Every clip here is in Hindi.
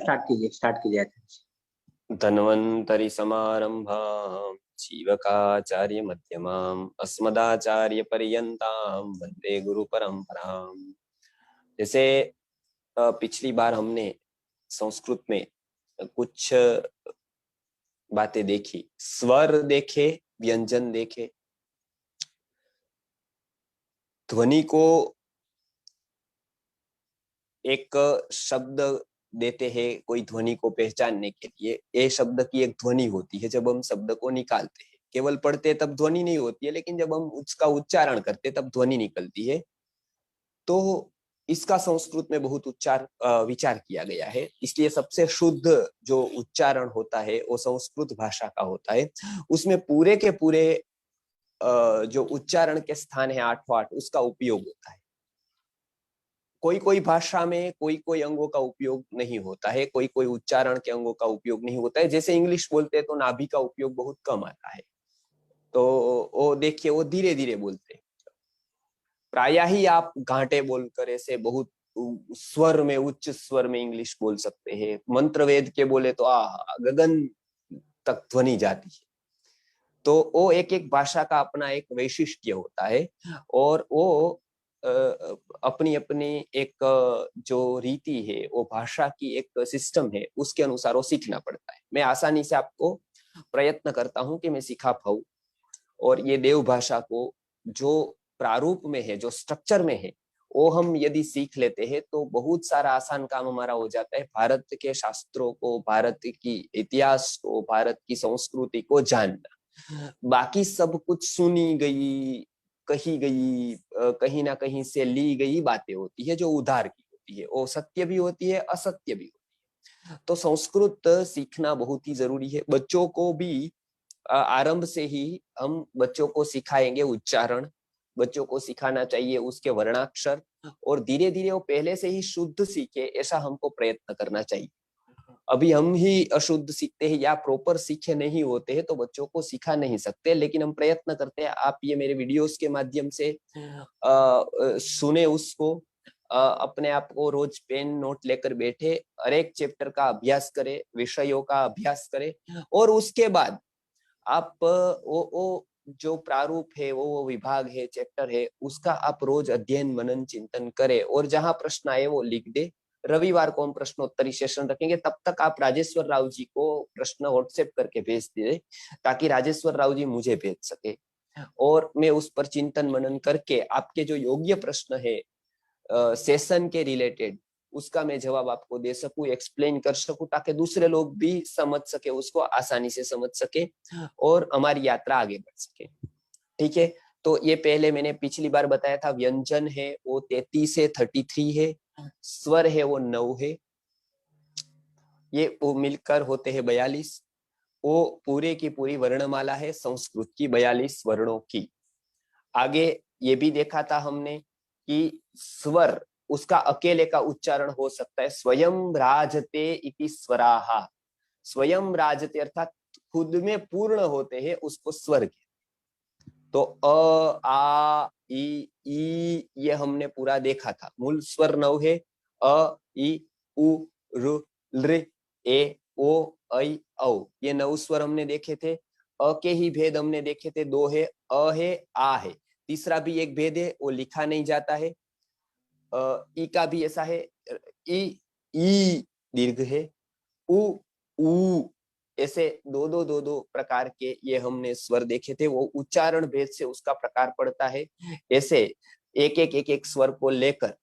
स्टार्ट कीजिए आचार्य जी। धन्वंतरि समारंभां जीवकाचार्य मध्यमाम् अस्मदाचार्य पर्यंतां वंदे गुरु परंपरां। जैसे पिछली बार हमने संस्कृत में कुछ बातें देखी, स्वर देखे, व्यंजन देखे, ध्वनि को एक शब्द देते हैं कोई ध्वनि को पहचानने के लिए। ए शब्द की एक ध्वनि होती है जब हम शब्द को निकालते हैं, केवल पढ़ते तब ध्वनि नहीं होती है, लेकिन जब हम उसका उच्चारण करते तब ध्वनि निकलती है। तो इसका संस्कृत में बहुत विचार किया गया है, इसलिए सबसे शुद्ध जो उच्चारण होता है वो संस्कृत भाषा का होता है। उसमें पूरे के पूरे जो उच्चारण के स्थान है आठों आठ, उसका उपयोग होता है। कोई कोई भाषा में कोई कोई अंगों का उपयोग नहीं होता है, कोई कोई उच्चारण के अंगों का उपयोग नहीं होता है। जैसे इंग्लिश बोलते हैं तो नाभि का उपयोग बहुत कम आता है, तो वो देखिए वो धीरे धीरे बोलते हैं। प्रायः ही आप घाटे बोलकर ऐसे बहुत स्वर में, उच्च स्वर में इंग्लिश बोल सकते हैं। मंत्र वेद के बोले तो गगन तक ध्वनि जाती है। तो वो एक एक भाषा का अपना एक वैशिष्ट्य होता है, और वो अपनी अपनी एक जो रीति है, वो भाषा की एक सिस्टम है, उसके अनुसार वो सीखना पड़ता है। मैं आसानी से आपको प्रयत्न करता हूं कि मैं सिखा पाऊं, और ये देव भाषा को जो प्रारूप में है, जो स्ट्रक्चर में है, वो हम यदि सीख लेते हैं तो बहुत सारा आसान काम हमारा हो जाता है। भारत के शास्त्रों को, भारत की इतिहास को, भारत की संस्कृति को जानना। बाकी सब कुछ सुनी गई, कही गई, कहीं ना कहीं से ली गई बातें होती है, जो उधार की होती है। वो सत्य भी होती है, असत्य भी होती है। तो संस्कृत सीखना बहुत ही जरूरी है। बच्चों को भी आरंभ से ही हम बच्चों को सिखाएंगे उच्चारण, बच्चों को सिखाना चाहिए उसके वर्णाक्षर, और धीरे धीरे वो पहले से ही शुद्ध सीखे, ऐसा हमको प्रयत्न करना चाहिए। अभी हम ही अशुद्ध सीखते हैं या प्रॉपर सीखे नहीं होते हैं, तो बच्चों को सिखा नहीं सकते, लेकिन हम प्रयत्न करते हैं। आप ये मेरे वीडियोस के माध्यम से सुने उसको, अपने आप को रोज पेन नोट लेकर बैठे, हर एक चैप्टर का अभ्यास करें, विषयों का अभ्यास करें, और उसके बाद आप वो जो प्रारूप है, वो विभाग है, चैप्टर है, उसका आप रोज अध्ययन मनन चिंतन करें, और जहां प्रश्न आए वो लिख दे। रविवार को हम प्रश्नोत्तरी सेशन रखेंगे, तब तक आप राजेश्वर राव जी को प्रश्न व्हाट्सएप करके भेज दे, ताकि राजेश्वर राव जी मुझे भेज सके, और मैं उस पर चिंतन मनन करके आपके जो योग्य प्रश्न है सेशन के रिलेटेड, उसका मैं जवाब आपको दे सकूं, एक्सप्लेन कर सकूं, ताकि दूसरे लोग भी समझ सके, उसको आसानी से समझ सके, और हमारी यात्रा आगे बढ़ सके। ठीक है, तो ये पहले मैंने पिछली बार बताया था। व्यंजन है वो 33 से 33 है, स्वर है वो 9 है, ये वो मिलकर होते हैं 42। वो पूरे की पूरी वर्णमाला है संस्कृत की, 42 वर्णों की। आगे ये भी देखा था हमने कि स्वर, उसका अकेले का उच्चारण हो सकता है, स्वयं राजते इति स्वराहा। स्वयं राजते अर्थात खुद में पूर्ण होते हैं, उसको स्वर के। तो अ आ ई ये हमने पूरा देखा था। मूल स्वर 9 है, अ ई उ ऋ लृ ए ओ ऐ औ, ये 9 स्वर हमने देखे थे। अ के ही भेद हमने देखे थे, 2 है, अ है, आ है। तीसरा भी एक भेद है, वो लिखा नहीं जाता है। ई का भी ऐसा है, ई दीर्घ है, उ ऐसे दो प्रकार के ये हमने स्वर देखे थे। वो उच्चारण भेद से उसका प्रकार पड़ता है। ऐसे एक एक स्वर को लेकर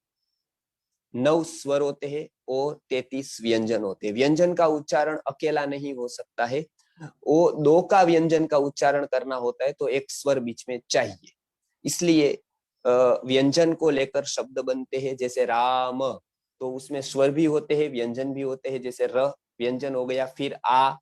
9 स्वर होते हैं और 33 व्यंजन होते हैं। व्यंजन का उच्चारण अकेला नहीं हो सकता है, वो 2 का व्यंजन का उच्चारण करना होता है, तो एक स्वर बीच में चाहिए। इसलिए व्यंजन को लेकर शब्द बनते हैं। जैसे राम, तो उसमें स्वर भी होते हैं, व्यंजन भी होते हैं। जैसे र व्यंजन हो गया, फिर आ,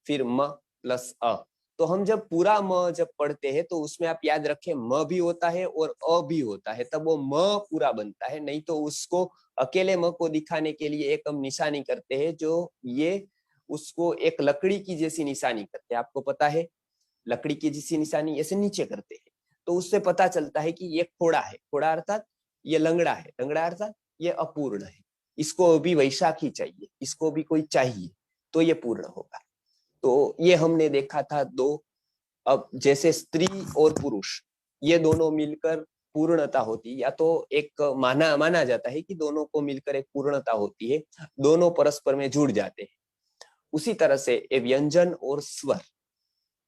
फिर म प्लस अ। तो हम जब पूरा म जब पढ़ते हैं तो उसमें आप याद रखें, म भी होता है और अ भी होता है, तब वो म पूरा बनता है। नहीं तो उसको अकेले म को दिखाने के लिए एक हम निशानी करते हैं, जो ये उसको एक लकड़ी की जैसी निशानी करते हैं। आपको पता है, लकड़ी की जैसी निशानी ऐसे नीचे करते हैं, तो उससे पता चलता है कि ये खोड़ा है। खोड़ा अर्थात ये लंगड़ा है, लंगड़ा अर्थात ये अपूर्ण है। इसको भी वैशाखी चाहिए, इसको भी कोई चाहिए, तो ये पूर्ण होगा। तो ये हमने देखा था दो। अब जैसे स्त्री और पुरुष ये दोनों मिलकर पूर्णता होती है, या तो एक माना जाता है कि दोनों को मिलकर एक पूर्णता होती है, दोनों परस्पर में जुड़ जाते हैं। उसी तरह से ये व्यंजन और स्वर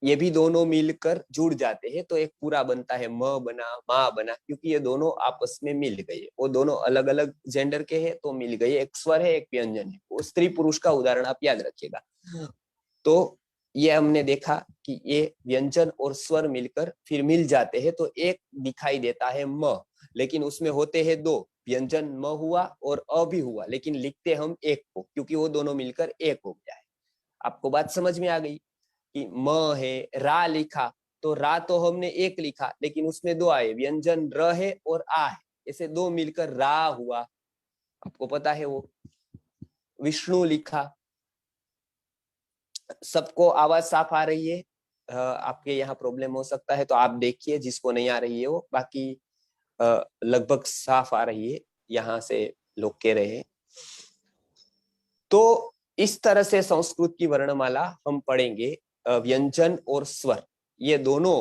ये भी दोनों मिलकर जुड़ जाते हैं, तो एक पूरा बनता है, म बना, माँ बना, क्योंकि ये दोनों आपस में मिल गए। वो दोनों अलग अलग जेंडर के हैं तो मिल गए, एक स्वर है एक व्यंजन है। वो स्त्री पुरुष का उदाहरण आप याद रखिएगा। तो ये हमने देखा कि ये व्यंजन और स्वर मिलकर फिर मिल जाते हैं, तो एक दिखाई देता है म, लेकिन उसमें होते हैं दो, व्यंजन म हुआ और अ भी हुआ, लेकिन लिखते हम एक को, क्योंकि वो दोनों मिलकर एक हो गया है। आपको बात समझ में आ गई कि म है, रा लिखा तो रा तो हमने एक लिखा, लेकिन उसमें दो आए, व्यंजन र है और आ है, ऐसे दो मिलकर रा हुआ। आपको पता है वो। विष्णु लिखा। सबको आवाज साफ आ रही है? आपके यहाँ प्रॉब्लम हो सकता है तो आप देखिए, जिसको नहीं आ रही है वो, बाकी लगभग साफ आ रही है, यहाँ से लोग कह रहे हैं। तो इस तरह से संस्कृत की वर्णमाला हम पढ़ेंगे। व्यंजन और स्वर ये दोनों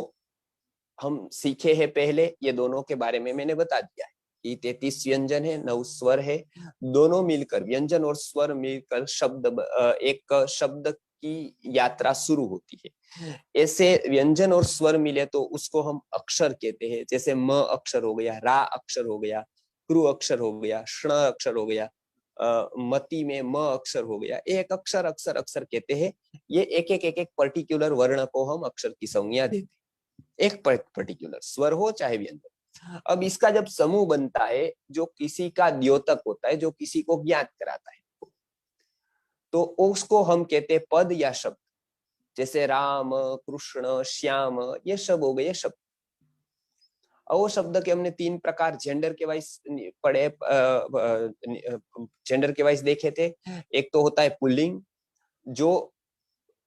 हम सीखे हैं पहले, ये दोनों के बारे में मैंने बता दिया है कि 33 व्यंजन है, 9 स्वर है। दोनों मिलकर, व्यंजन और स्वर मिलकर एक शब्द की यात्रा शुरू होती है। ऐसे व्यंजन और स्वर मिले तो उसको हम अक्षर कहते हैं। जैसे म अक्षर हो गया, रा अक्षर हो गया, क्रू अक्षर हो गया, ष्ण अक्षर हो गया, मति में म अक्षर हो गया। एक अक्षर अक्षर अक्षर कहते हैं। ये एक पर्टिकुलर वर्ण को हम अक्षर की संज्ञा देते हैं, एक पर्टिकुलर स्वर हो चाहे व्यंजन। अब इसका जब समूह बनता है, जो किसी का द्योतक होता है, जो किसी को ज्ञात कराता है, तो उसको हम कहते हैं पद या शब्द। जैसे राम, कृष्ण, श्याम, ये सब हो गए शब्द। और वो शब्द के हमने 3 प्रकार जेंडर के वाइज पढ़े, जेंडर के वाइज देखे थे। एक तो होता है पुल्लिंग, जो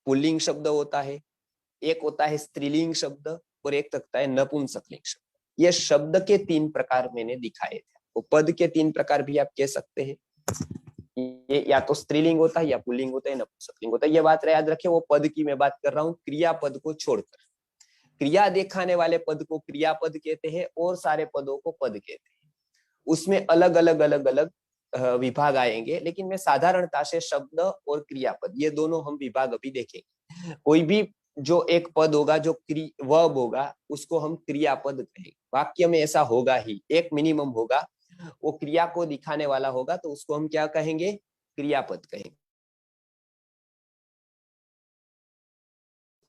पुल्लिंग शब्द होता है। एक होता है स्त्रीलिंग शब्द, और एक तकता है नपुंसकलिंग शब्द। ये शब्द के 3 प्रकार मैंने दिखाए थे। वो पद के 3 प्रकार भी आप कह सकते हैं। ये या तो स्त्रीलिंग होता है, या पुल्लिंग होता है, नपुंसकलिंग होता है। ये बात याद रखें, वो पद की मैं बात कर रहा हूँ, क्रिया पद को छोड़कर। क्रिया दिखाने वाले पद को क्रियापद कहते हैं, और सारे पदों को पद कहते हैं। उसमें अलग अलग विभाग आएंगे, लेकिन मैं साधारणता से शब्द और क्रियापद ये दोनों हम विभाग अभी देखेंगे। कोई भी जो एक पद होगा, जो वर्ब होगा, उसको हम क्रियापद कहेंगे। वाक्य में ऐसा होगा ही, एक मिनिमम होगा, वो क्रिया को दिखाने वाला होगा, तो उसको हम क्या कहेंगे? क्रियापद कहेंगे।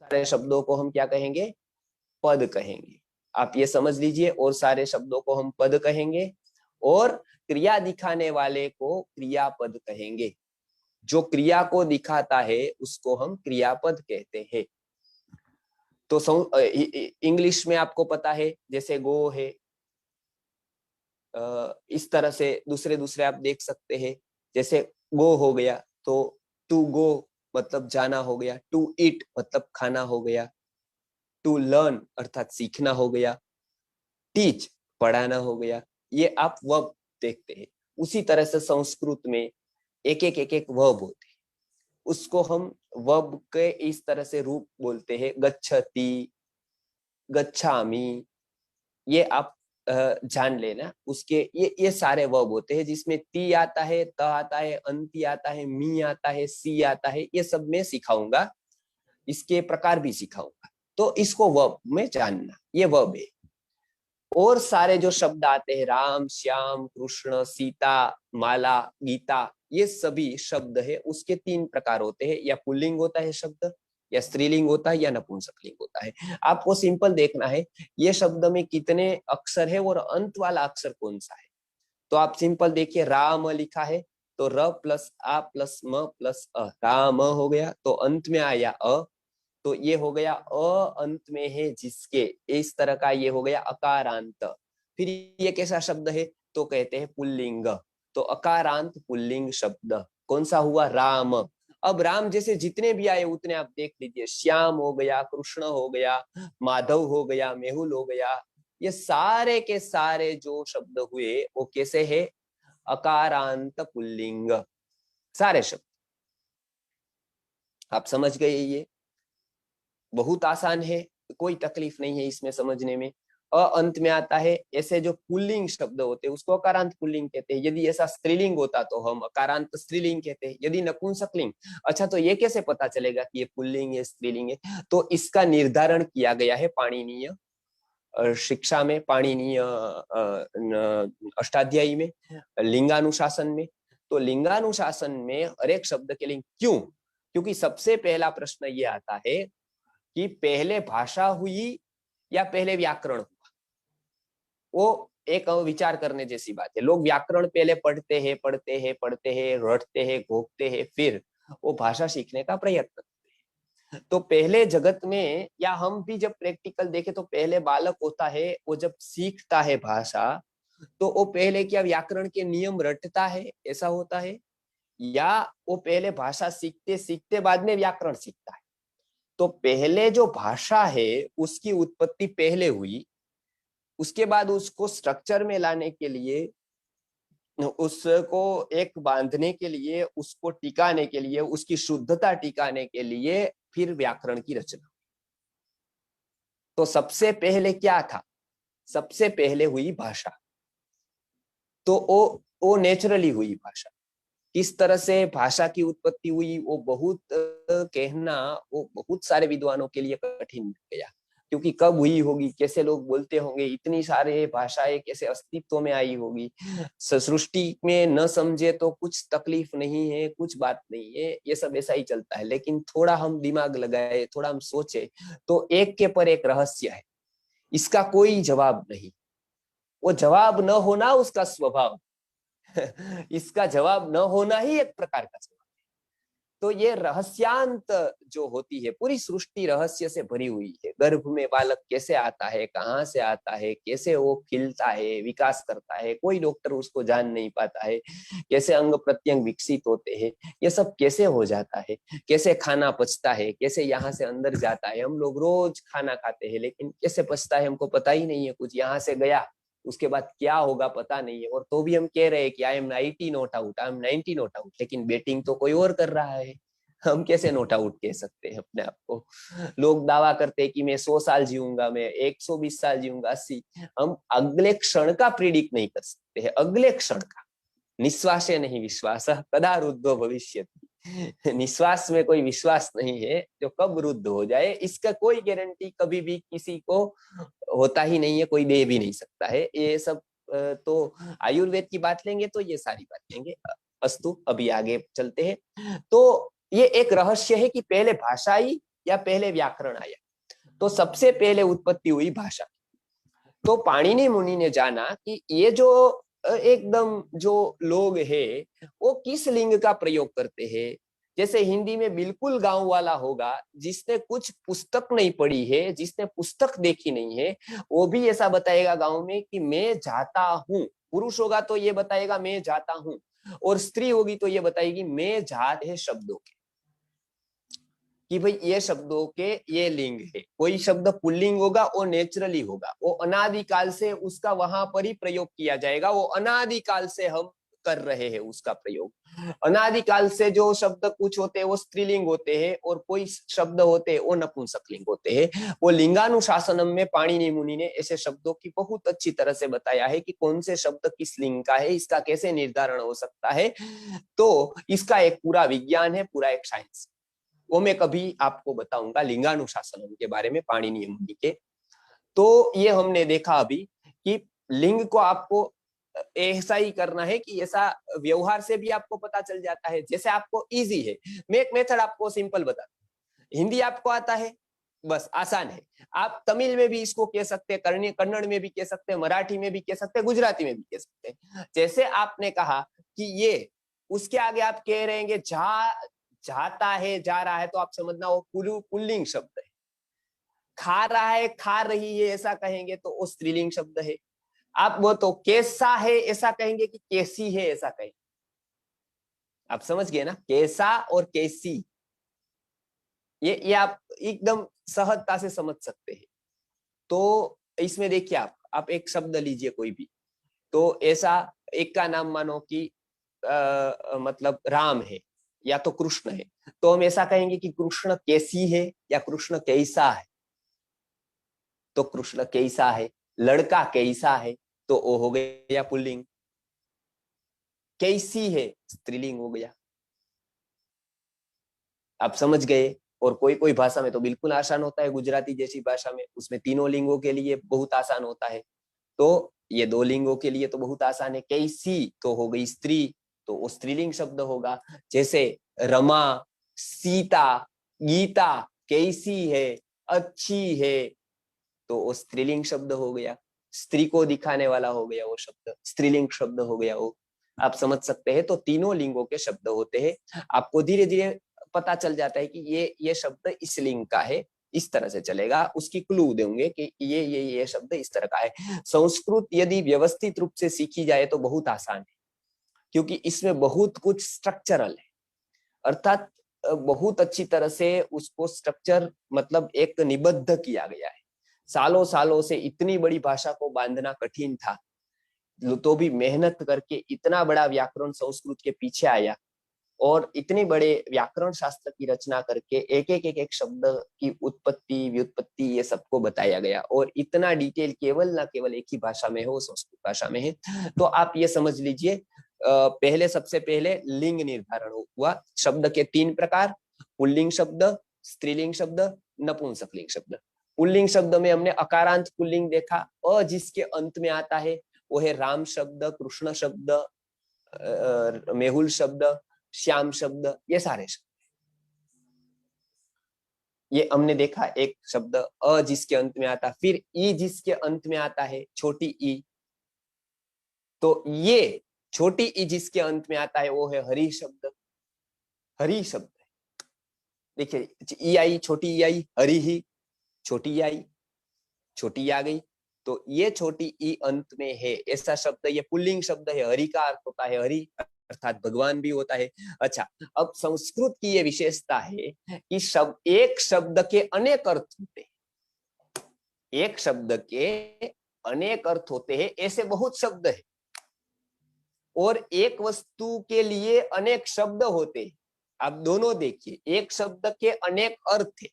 सारे शब्दों को हम क्या कहेंगे? पद कहेंगे। आप ये समझ लीजिए, और सारे शब्दों को हम पद कहेंगे, और क्रिया दिखाने वाले को क्रियापद कहेंगे। जो क्रिया को दिखाता है उसको हम क्रियापद कहते हैं। तो इंग्लिश में आपको पता है, जैसे गो है, इस तरह से दूसरे आप देख सकते हैं। जैसे गो हो गया तो टू गो मतलब जाना हो गया, टू ईट मतलब खाना हो गया, टू लर्न अर्थात सीखना हो गया, टीच पढ़ाना हो गया। ये आप वर्ब देखते हैं। उसी तरह से संस्कृत में एक एक वर्ब होते हैं, उसको हम वर्ब के इस तरह से रूप बोलते हैं। गच्छति, गच्छामि, ये आप जान लेना। उसके ये सारे वर्ब होते हैं, जिसमें ती आता है, त आता है, अंति आता है, मी आता है, सी आता है। ये सब मैं सिखाऊंगा, इसके प्रकार भी सिखाऊंगा। तो इसको वर्ब में जानना, ये वर्ब है। और सारे जो शब्द आते हैं, राम, श्याम, कृष्ण, सीता, माला, गीता, ये सभी शब्द है, उसके 3 प्रकार होते हैं। या पुल्लिंग होता है शब्द, या स्त्रीलिंग होता है, या नपुंसकलिंग होता है। आपको सिंपल देखना है ये शब्द में कितने अक्षर है और अंत वाला अक्षर कौन सा है। तो आप सिंपल देखिए, राम लिखा है तो र प्लस आ प्लस म प्लस अ, राम हो गया, तो अंत में आया अ, तो ये हो गया अ अंत में है जिसके, इस तरह का ये हो गया अकारांत। फिर ये कैसा शब्द है? तो कहते हैं पुल्लिंग। तो अकारांत पुल्लिंग शब्द कौन सा हुआ? राम। अब राम जैसे जितने भी आए उतने आप देख लीजिए। श्याम हो गया, कृष्ण हो गया, माधव हो गया, मेहुल हो गया। ये सारे के सारे जो शब्द हुए वो कैसे है? अकारांत पुल्लिंग, सारे शब्द। आप समझ गए? ये बहुत आसान है, कोई तकलीफ नहीं है इसमें समझने में। अंत में आता है ऐसे जो पुल्लिंग शब्द होते हैं उसको अकारांत पुल्लिंग कहते हैं। यदि ऐसा स्त्रीलिंग होता तो हम अकारांत स्त्रीलिंग कहते हैं। यदि नपुंसकलिंग, अच्छा तो ये कैसे पता चलेगा कि ये पुल्लिंग है स्त्रीलिंग है? तो इसका निर्धारण किया गया है पाणिनीय शिक्षा में, पाणिनीय अष्टाध्यायी में, लिंगानुशासन में। तो लिंगानुशासन में हर एक शब्द के लिंग क्यों? क्योंकि सबसे पहला प्रश्न ये आता है कि पहले भाषा हुई या पहले व्याकरण हुआ। वो एक विचार करने जैसी बात है। लोग व्याकरण पहले पढ़ते हैं रटते हैं, घोंकते हैं, फिर वो भाषा सीखने का प्रयत्न करते हैं। तो पहले जगत में, या हम भी जब प्रैक्टिकल देखें तो पहले बालक होता है, वो जब सीखता है भाषा, तो वो पहले क्या व्याकरण के नियम रटता है, ऐसा होता है, या वो पहले भाषा सीखते सीखते बाद में व्याकरण सीखता है? तो पहले जो भाषा है उसकी उत्पत्ति पहले हुई, उसके बाद उसको स्ट्रक्चर में लाने के लिए, उसको एक बांधने के लिए, उसको टिकाने के लिए, उसकी शुद्धता टिकाने के लिए फिर व्याकरण की रचना। तो सबसे पहले क्या था? सबसे पहले हुई भाषा। तो वो नेचुरली हुई भाषा। किस तरह से भाषा की उत्पत्ति हुई वो बहुत कहना, वो बहुत सारे विद्वानों के लिए कठिन हो गया, क्योंकि कब हुई होगी, कैसे लोग बोलते होंगे, इतनी सारे भाषाएं कैसे अस्तित्व में आई होगी। सृष्टि में न समझे तो कुछ तकलीफ नहीं है, कुछ बात नहीं है, ये सब ऐसा ही चलता है। लेकिन थोड़ा हम दिमाग लगाए, थोड़ा हम सोचे, तो एक के पर एक रहस्य है, इसका कोई जवाब नहीं। वो जवाब न होना उसका स्वभाव, इसका जवाब न होना ही एक प्रकार का जवाब है। तो ये रहस्यांत जो होती है, पूरी सृष्टि रहस्य से भरी हुई है। गर्भ में बालक कैसे आता है, कहाँ से आता है, कैसे वो खिलता है, विकास करता है, कोई डॉक्टर उसको जान नहीं पाता है। कैसे अंग प्रत्यंग विकसित होते हैं, ये सब कैसे हो जाता है, कैसे खाना पचता है, कैसे यहाँ से अंदर जाता है। हम लोग रोज खाना खाते हैं, लेकिन कैसे पचता है हमको पता ही नहीं है। कुछ यहाँ से गया, उसके बाद क्या होगा पता नहीं है। और तो भी हम कह रहे हैं कि I am 90 not out, I am 90 not out, लेकिन बैटिंग तो कोई और कर रहा है। हम कैसे नॉट आउट कह सकते हैं अपने आप को? लोग दावा करते हैं कि मैं 100 साल जीऊंगा, मैं 120 साल जीऊंगा, 80। हम अगले क्षण का प्रिडिक्ट नहीं कर सकते हैं, अगले क्षण का। निश्वासे नहीं विश्वास, कदा रुद्धो भविष्यति। निश्वास में कोई विश्वास नहीं है, जो कब रुद्ध हो जाए इसका कोई गारंटी कभी भी किसी को होता ही नहीं है, कोई दे भी नहीं सकता है। ये सब तो आयुर्वेद की बात लेंगे तो ये सारी बात लेंगे। अस्तु, अभी आगे चलते हैं। तो ये एक रहस्य है कि पहले भाषा आई या पहले व्याकरण आया। तो सबसे पहले उत्पत्ति हुई भाषा। तो पाणिनि मुनि ने जाना कि ये जो एकदम जो लोग हैं वो किस लिंग का प्रयोग करते हैं। जैसे हिंदी में बिल्कुल गांव वाला होगा, जिसने कुछ पुस्तक नहीं पढ़ी है, जिसने पुस्तक देखी नहीं है, वो भी ऐसा बताएगा गांव में कि मैं जाता हूँ। पुरुष होगा तो ये बताएगा मैं जाता हूँ, और स्त्री होगी तो ये बताएगी मैं जात है शब्दों के, कि भाई ये शब्दों के ये लिंग है। कोई शब्द पुल्लिंग होगा वो नेचुरली होगा, वो अनादिकाल से उसका वहां पर ही प्रयोग किया जाएगा। वो अनादिकाल से हम कर रहे हैं उसका प्रयोग। अनादिकाल से जो शब्द कुछ होते हैं वो स्त्रीलिंग होते हैं, और कोई शब्द होते हैं वो नपुंसकलिंग होते हैं। वो लिंगानुशासनम में पाणिनि मुनि ने ऐसे शब्दों की बहुत अच्छी तरह से बताया है कि कौन से शब्द किस लिंग का है, इसका कैसे निर्धारण हो सकता है। तो इसका एक पूरा विज्ञान है, पूरा एक साइंस। वो मैं कभी आपको बताऊंगा लिंगानुशासन के बारे में, पाणिनीय मुनि के। तो ये हमने देखा अभी कि लिंग को आपको ऐसा ही करना है कि ऐसा व्यवहार से भी आपको पता चल जाता है। जैसे आपको इजी है, मैं एक मेथड आपको सिंपल बताता हूँ। हिंदी आपको आता है, बस आसान है। आप तमिल में भी इसको कह सकते हैं, कन्नड़ में भी कह सकते हैं, मराठी में भी कह सकते हैं, गुजराती में भी कह सकते हैं। जैसे आपने कहा कि ये, उसके आगे आप कह रहे हैं जाता है, जा रहा है, तो आप समझना वो पुल्लिंग शब्द है। खा रहा है, खा रही है, ऐसा कहेंगे तो वो स्त्रीलिंग शब्द है। आप वो तो कैसा है ऐसा कहेंगे कि कैसी है ऐसा कहेंगे। आप समझ गए ना, कैसा और कैसी, ये आप एकदम सहजता से समझ सकते हैं। तो इसमें देखिए आप एक शब्द लीजिए कोई भी, तो ऐसा एक का नाम मानो कि मतलब राम है या तो कृष्ण है, तो हम ऐसा कहेंगे कि कृष्ण कैसी है या कृष्ण कैसा है, तो कृष्ण कैसा है। लड़का कैसा है तो वो हो गया पुल्लिंग, कैसी है स्त्रीलिंग हो गया। आप समझ गए। और कोई कोई भाषा में तो बिल्कुल आसान होता है, गुजराती जैसी भाषा में उसमें तीनों लिंगों के लिए बहुत आसान होता है। तो ये दो लिंगों के लिए तो बहुत आसान है। कैसी तो हो गई स्त्री, तो वो स्त्रीलिंग शब्द होगा। जैसे रमा, सीता, गीता कैसी है, अच्छी है, तो वो स्त्रीलिंग शब्द हो गया। स्त्री को दिखाने वाला हो गया वो शब्द, स्त्रीलिंग शब्द हो गया वो। आप समझ सकते हैं। तो तीनों लिंगों के शब्द होते हैं। आपको धीरे धीरे पता चल जाता है कि ये शब्द इस लिंग का है, इस तरह से चलेगा। उसकी क्लू देंगे कि ये शब्द इस तरह का है। संस्कृत यदि व्यवस्थित रूप से सीखी जाए तो बहुत आसान है, क्योंकि इसमें बहुत कुछ स्ट्रक्चरल है, अर्थात बहुत अच्छी तरह से उसको स्ट्रक्चर मतलब एक निबद्ध किया गया है। सालों सालों से इतनी बड़ी भाषा को बांधना कठिन था, तो भी मेहनत करके इतना बड़ा व्याकरण संस्कृत के पीछे आया, और इतने बड़े व्याकरण शास्त्र की रचना करके एक शब्द की उत्पत्ति व्युत्पत्ति ये सबको बताया गया। और इतना डिटेल केवल ना केवल एक ही भाषा में हो, संस्कृत भाषा में है। तो आप ये समझ लीजिए, पहले सबसे पहले लिंग निर्धारण हुआ। शब्द के 3 प्रकार, पुल्लिंग शब्द, स्त्रीलिंग शब्द, नपुंसकलिंग शब्द। पुल्लिंग शब्द में हमने अकारांत पुल्लिंग देखा, अ जिसके अंत में आता है वो है राम शब्द, कृष्ण शब्द, मेहुल शब्द, श्याम शब्द, ये सारे शब्द ये हमने देखा। एक शब्द अ जिसके अंत में आता, फिर ई जिसके अंत में आता है, छोटी ई, तो ये छोटी ई जिसके अंत में आता है वो है हरि शब्द। हरि शब्द देखिए, ई आई, छोटी ई आई, हरि ही, छोटी ई आई, छोटी आ गई, तो ये छोटी ई अंत में है ऐसा शब्द, ये पुल्लिंग शब्द है। हरि का अर्थ होता है हरि, अर्थात भगवान भी होता है। अच्छा, अब संस्कृत की ये विशेषता है कि एक शब्द के अनेक अर्थ होते हैं। एक शब्द के अनेक अर्थ होते हैं, ऐसे बहुत शब्द है। और एक वस्तु के लिए अनेक शब्द होते हैं। आप दोनों देखिए, एक शब्द के अनेक अर्थ है,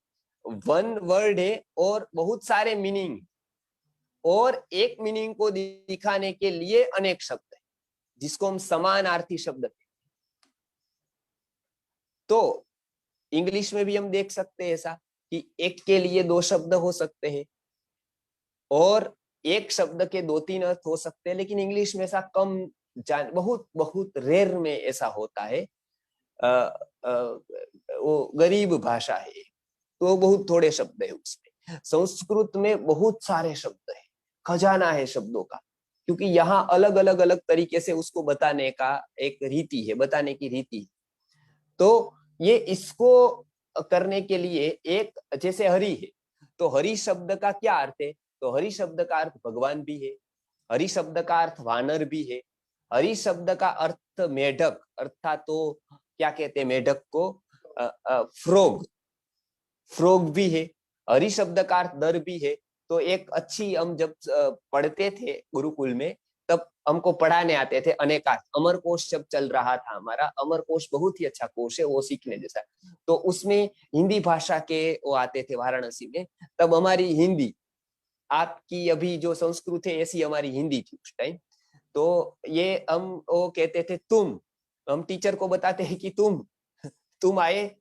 वन वर्ड है और बहुत सारे मीनिंग, और एक मीनिंग को दिखाने के लिए अनेक शब्द है, जिसको हम समानार्थी शब्द कहते हैं। तो इंग्लिश में भी हम देख सकते हैं ऐसा कि एक के लिए 2 शब्द हो सकते हैं, और एक शब्द के 2-3 अर्थ हो सकते हैं, लेकिन इंग्लिश में ऐसा कम बहुत बहुत रेयर में ऐसा होता है। वो गरीब भाषा है, तो बहुत थोड़े शब्द है उसमें। संस्कृत में बहुत सारे शब्द है, खजाना है शब्दों का, क्योंकि यहाँ अलग अलग अलग तरीके से उसको बताने का एक रीति है, बताने की रीति है। तो ये इसको करने के लिए एक, जैसे हरि है, तो हरि शब्द का क्या अर्थ है, तो हरि शब्द का अर्थ भगवान भी है, हरि शब्द का अर्थ वानर भी है, हरि शब्द का अर्थ मेढक, अर्थात तो क्या कहते हैं मेढक को, फ्रोग, फ्रोग भी है। हरि शब्द का अर्थ दर भी है। तो एक अच्छी, हम जब पढ़ते थे गुरुकुल में, तब हमको पढ़ाने आते थे अनेकार्थ। अमर कोश जब चल रहा था हमारा, अमर कोश बहुत ही अच्छा कोश है, वो सीखने जैसा। तो उसमें हिंदी भाषा के वो आते थे वाराणसी में, तब हमारी हिंदी, आपकी अभी जो संस्कृत है ऐसी हमारी हिंदी थी उस टाइम। तो ये हम वो कहते थे तुम, हम टीचर को बताते हैं कि तुम आए।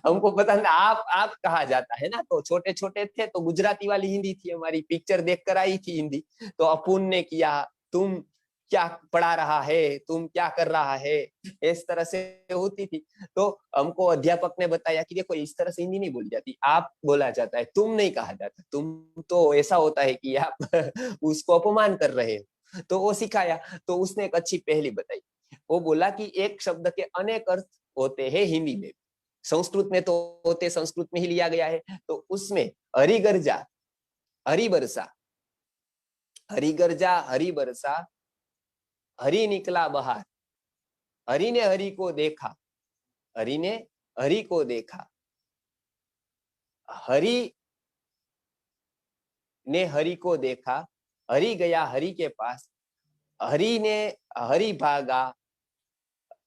हमको पता नहीं आप कहा जाता है ना, तो छोटे छोटे थे तो गुजराती वाली हिंदी थी हमारी, पिक्चर देख कर आई थी हिंदी, तो अपुन ने किया तुम क्या पढ़ा रहा है, तुम क्या कर रहा है, इस तरह से होती थी। तो हमको अध्यापक ने बताया कि देखो इस तरह से हिंदी नहीं बोली जाती, आप बोला जाता है, तुम नहीं कहा जाता, तुम तो ऐसा होता है कि आप उसको अपमान कर रहे हो। तो वो सिखाया, तो उसने एक अच्छी पहेली बताई। वो बोला कि एक शब्द के अनेक अर्थ होते हैं हिंदी में, संस्कृत में तो होते, संस्कृत में ही लिया गया है। तो उसमें हरि गर्जा, हरि बरसा, हरि गर्जा, हरि बरसा, हरि निकला बाहर, हरि ने हरि को देखा, हरि ने हरि को देखा, हरि ने हरि को देखा, हरि गया हरि के पास, हरि ने हरि भागा,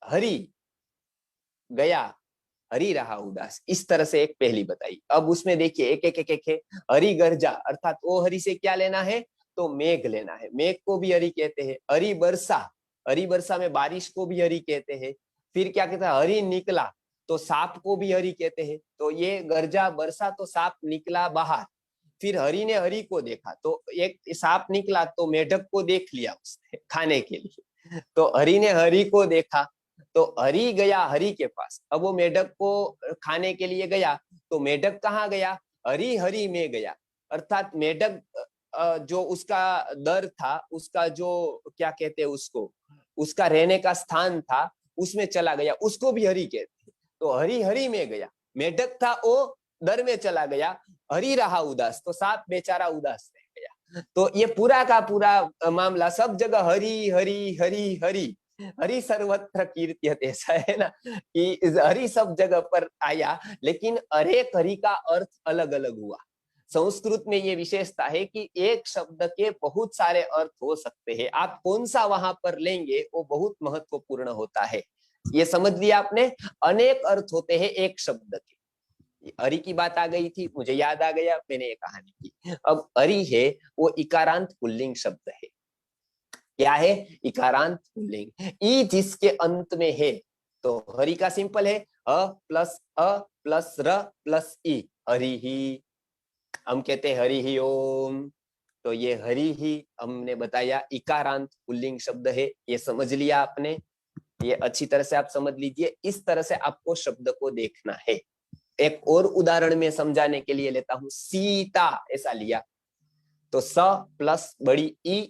हरि गया, हरि रहा उदास। इस तरह से एक पहली बताई। अब उसमें देखिए एक एक एक एक है। हरि गर्जा, अर्थात वो हरि से क्या लेना है, तो मेघ लेना है। मेघ को भी हरि कहते हैं। हरि बरसा, हरि बरसा में बारिश को भी हरि कहते हैं। फिर क्या कहता है, हरि निकला, तो सांप को भी हरि कहते हैं। तो ये गर्जा बरसा तो सांप निकला बाहर। फिर हरि ने हरि को देखा, तो एक सांप निकला तो मेढक को देख लिया उसने खाने के लिए। तो हरि ने हरि को देखा, तो हरि गया हरि के पास। अब वो मेढक को खाने के लिए गया, तो मेढक कहाँ गया, हरि हरि में गया। अर्थात मेढक जो उसका दर था, उसका जो क्या कहते हैं उसको, उसका रहने का स्थान था, उसमें चला गया, उसको भी हरि कहते। तो हरि हरि में गया, मेढक था वो दर में चला गया, हरि रहा उदास, तो सांप बेचारा उदास रह गया। तो ये पूरा का पूरा मामला, सब जगह हरि हरि हरि हरि, हरि सर्वत्र कीर्त्यते, ऐसा है ना कि हरि सब जगह पर आया, लेकिन हरेक हरि का अर्थ अलग अलग हुआ। संस्कृत में ये विशेषता है कि एक शब्द के बहुत सारे अर्थ हो सकते हैं, आप कौन सा वहां पर लेंगे वो बहुत महत्वपूर्ण होता है। ये समझ लिया आपने, अनेक अर्थ होते हैं एक शब्द के। हरि की बात आ गई थी, मुझे याद आ गया, मैंने ये कहानी की। अब हरि है वो इकारांत पुल्लिंग शब्द है। क्या है, इकारांत पुल्लिंग। ई जिसके अंत में है, तो हरि का सिंपल है अ प्लस र प्लस ई, हरि ही। हम कहते हैं हरि ही ओम, तो ये हरि ही हमने बताया इकारांत पुल्लिंग शब्द है। ये समझ लिया आपने, ये अच्छी तरह से आप समझ लीजिए। इस तरह से आपको शब्द को देखना है। एक और उदाहरण में समझाने के लिए लेता हूं, सीता ऐसा लिया, तो स प्लस बड़ी ई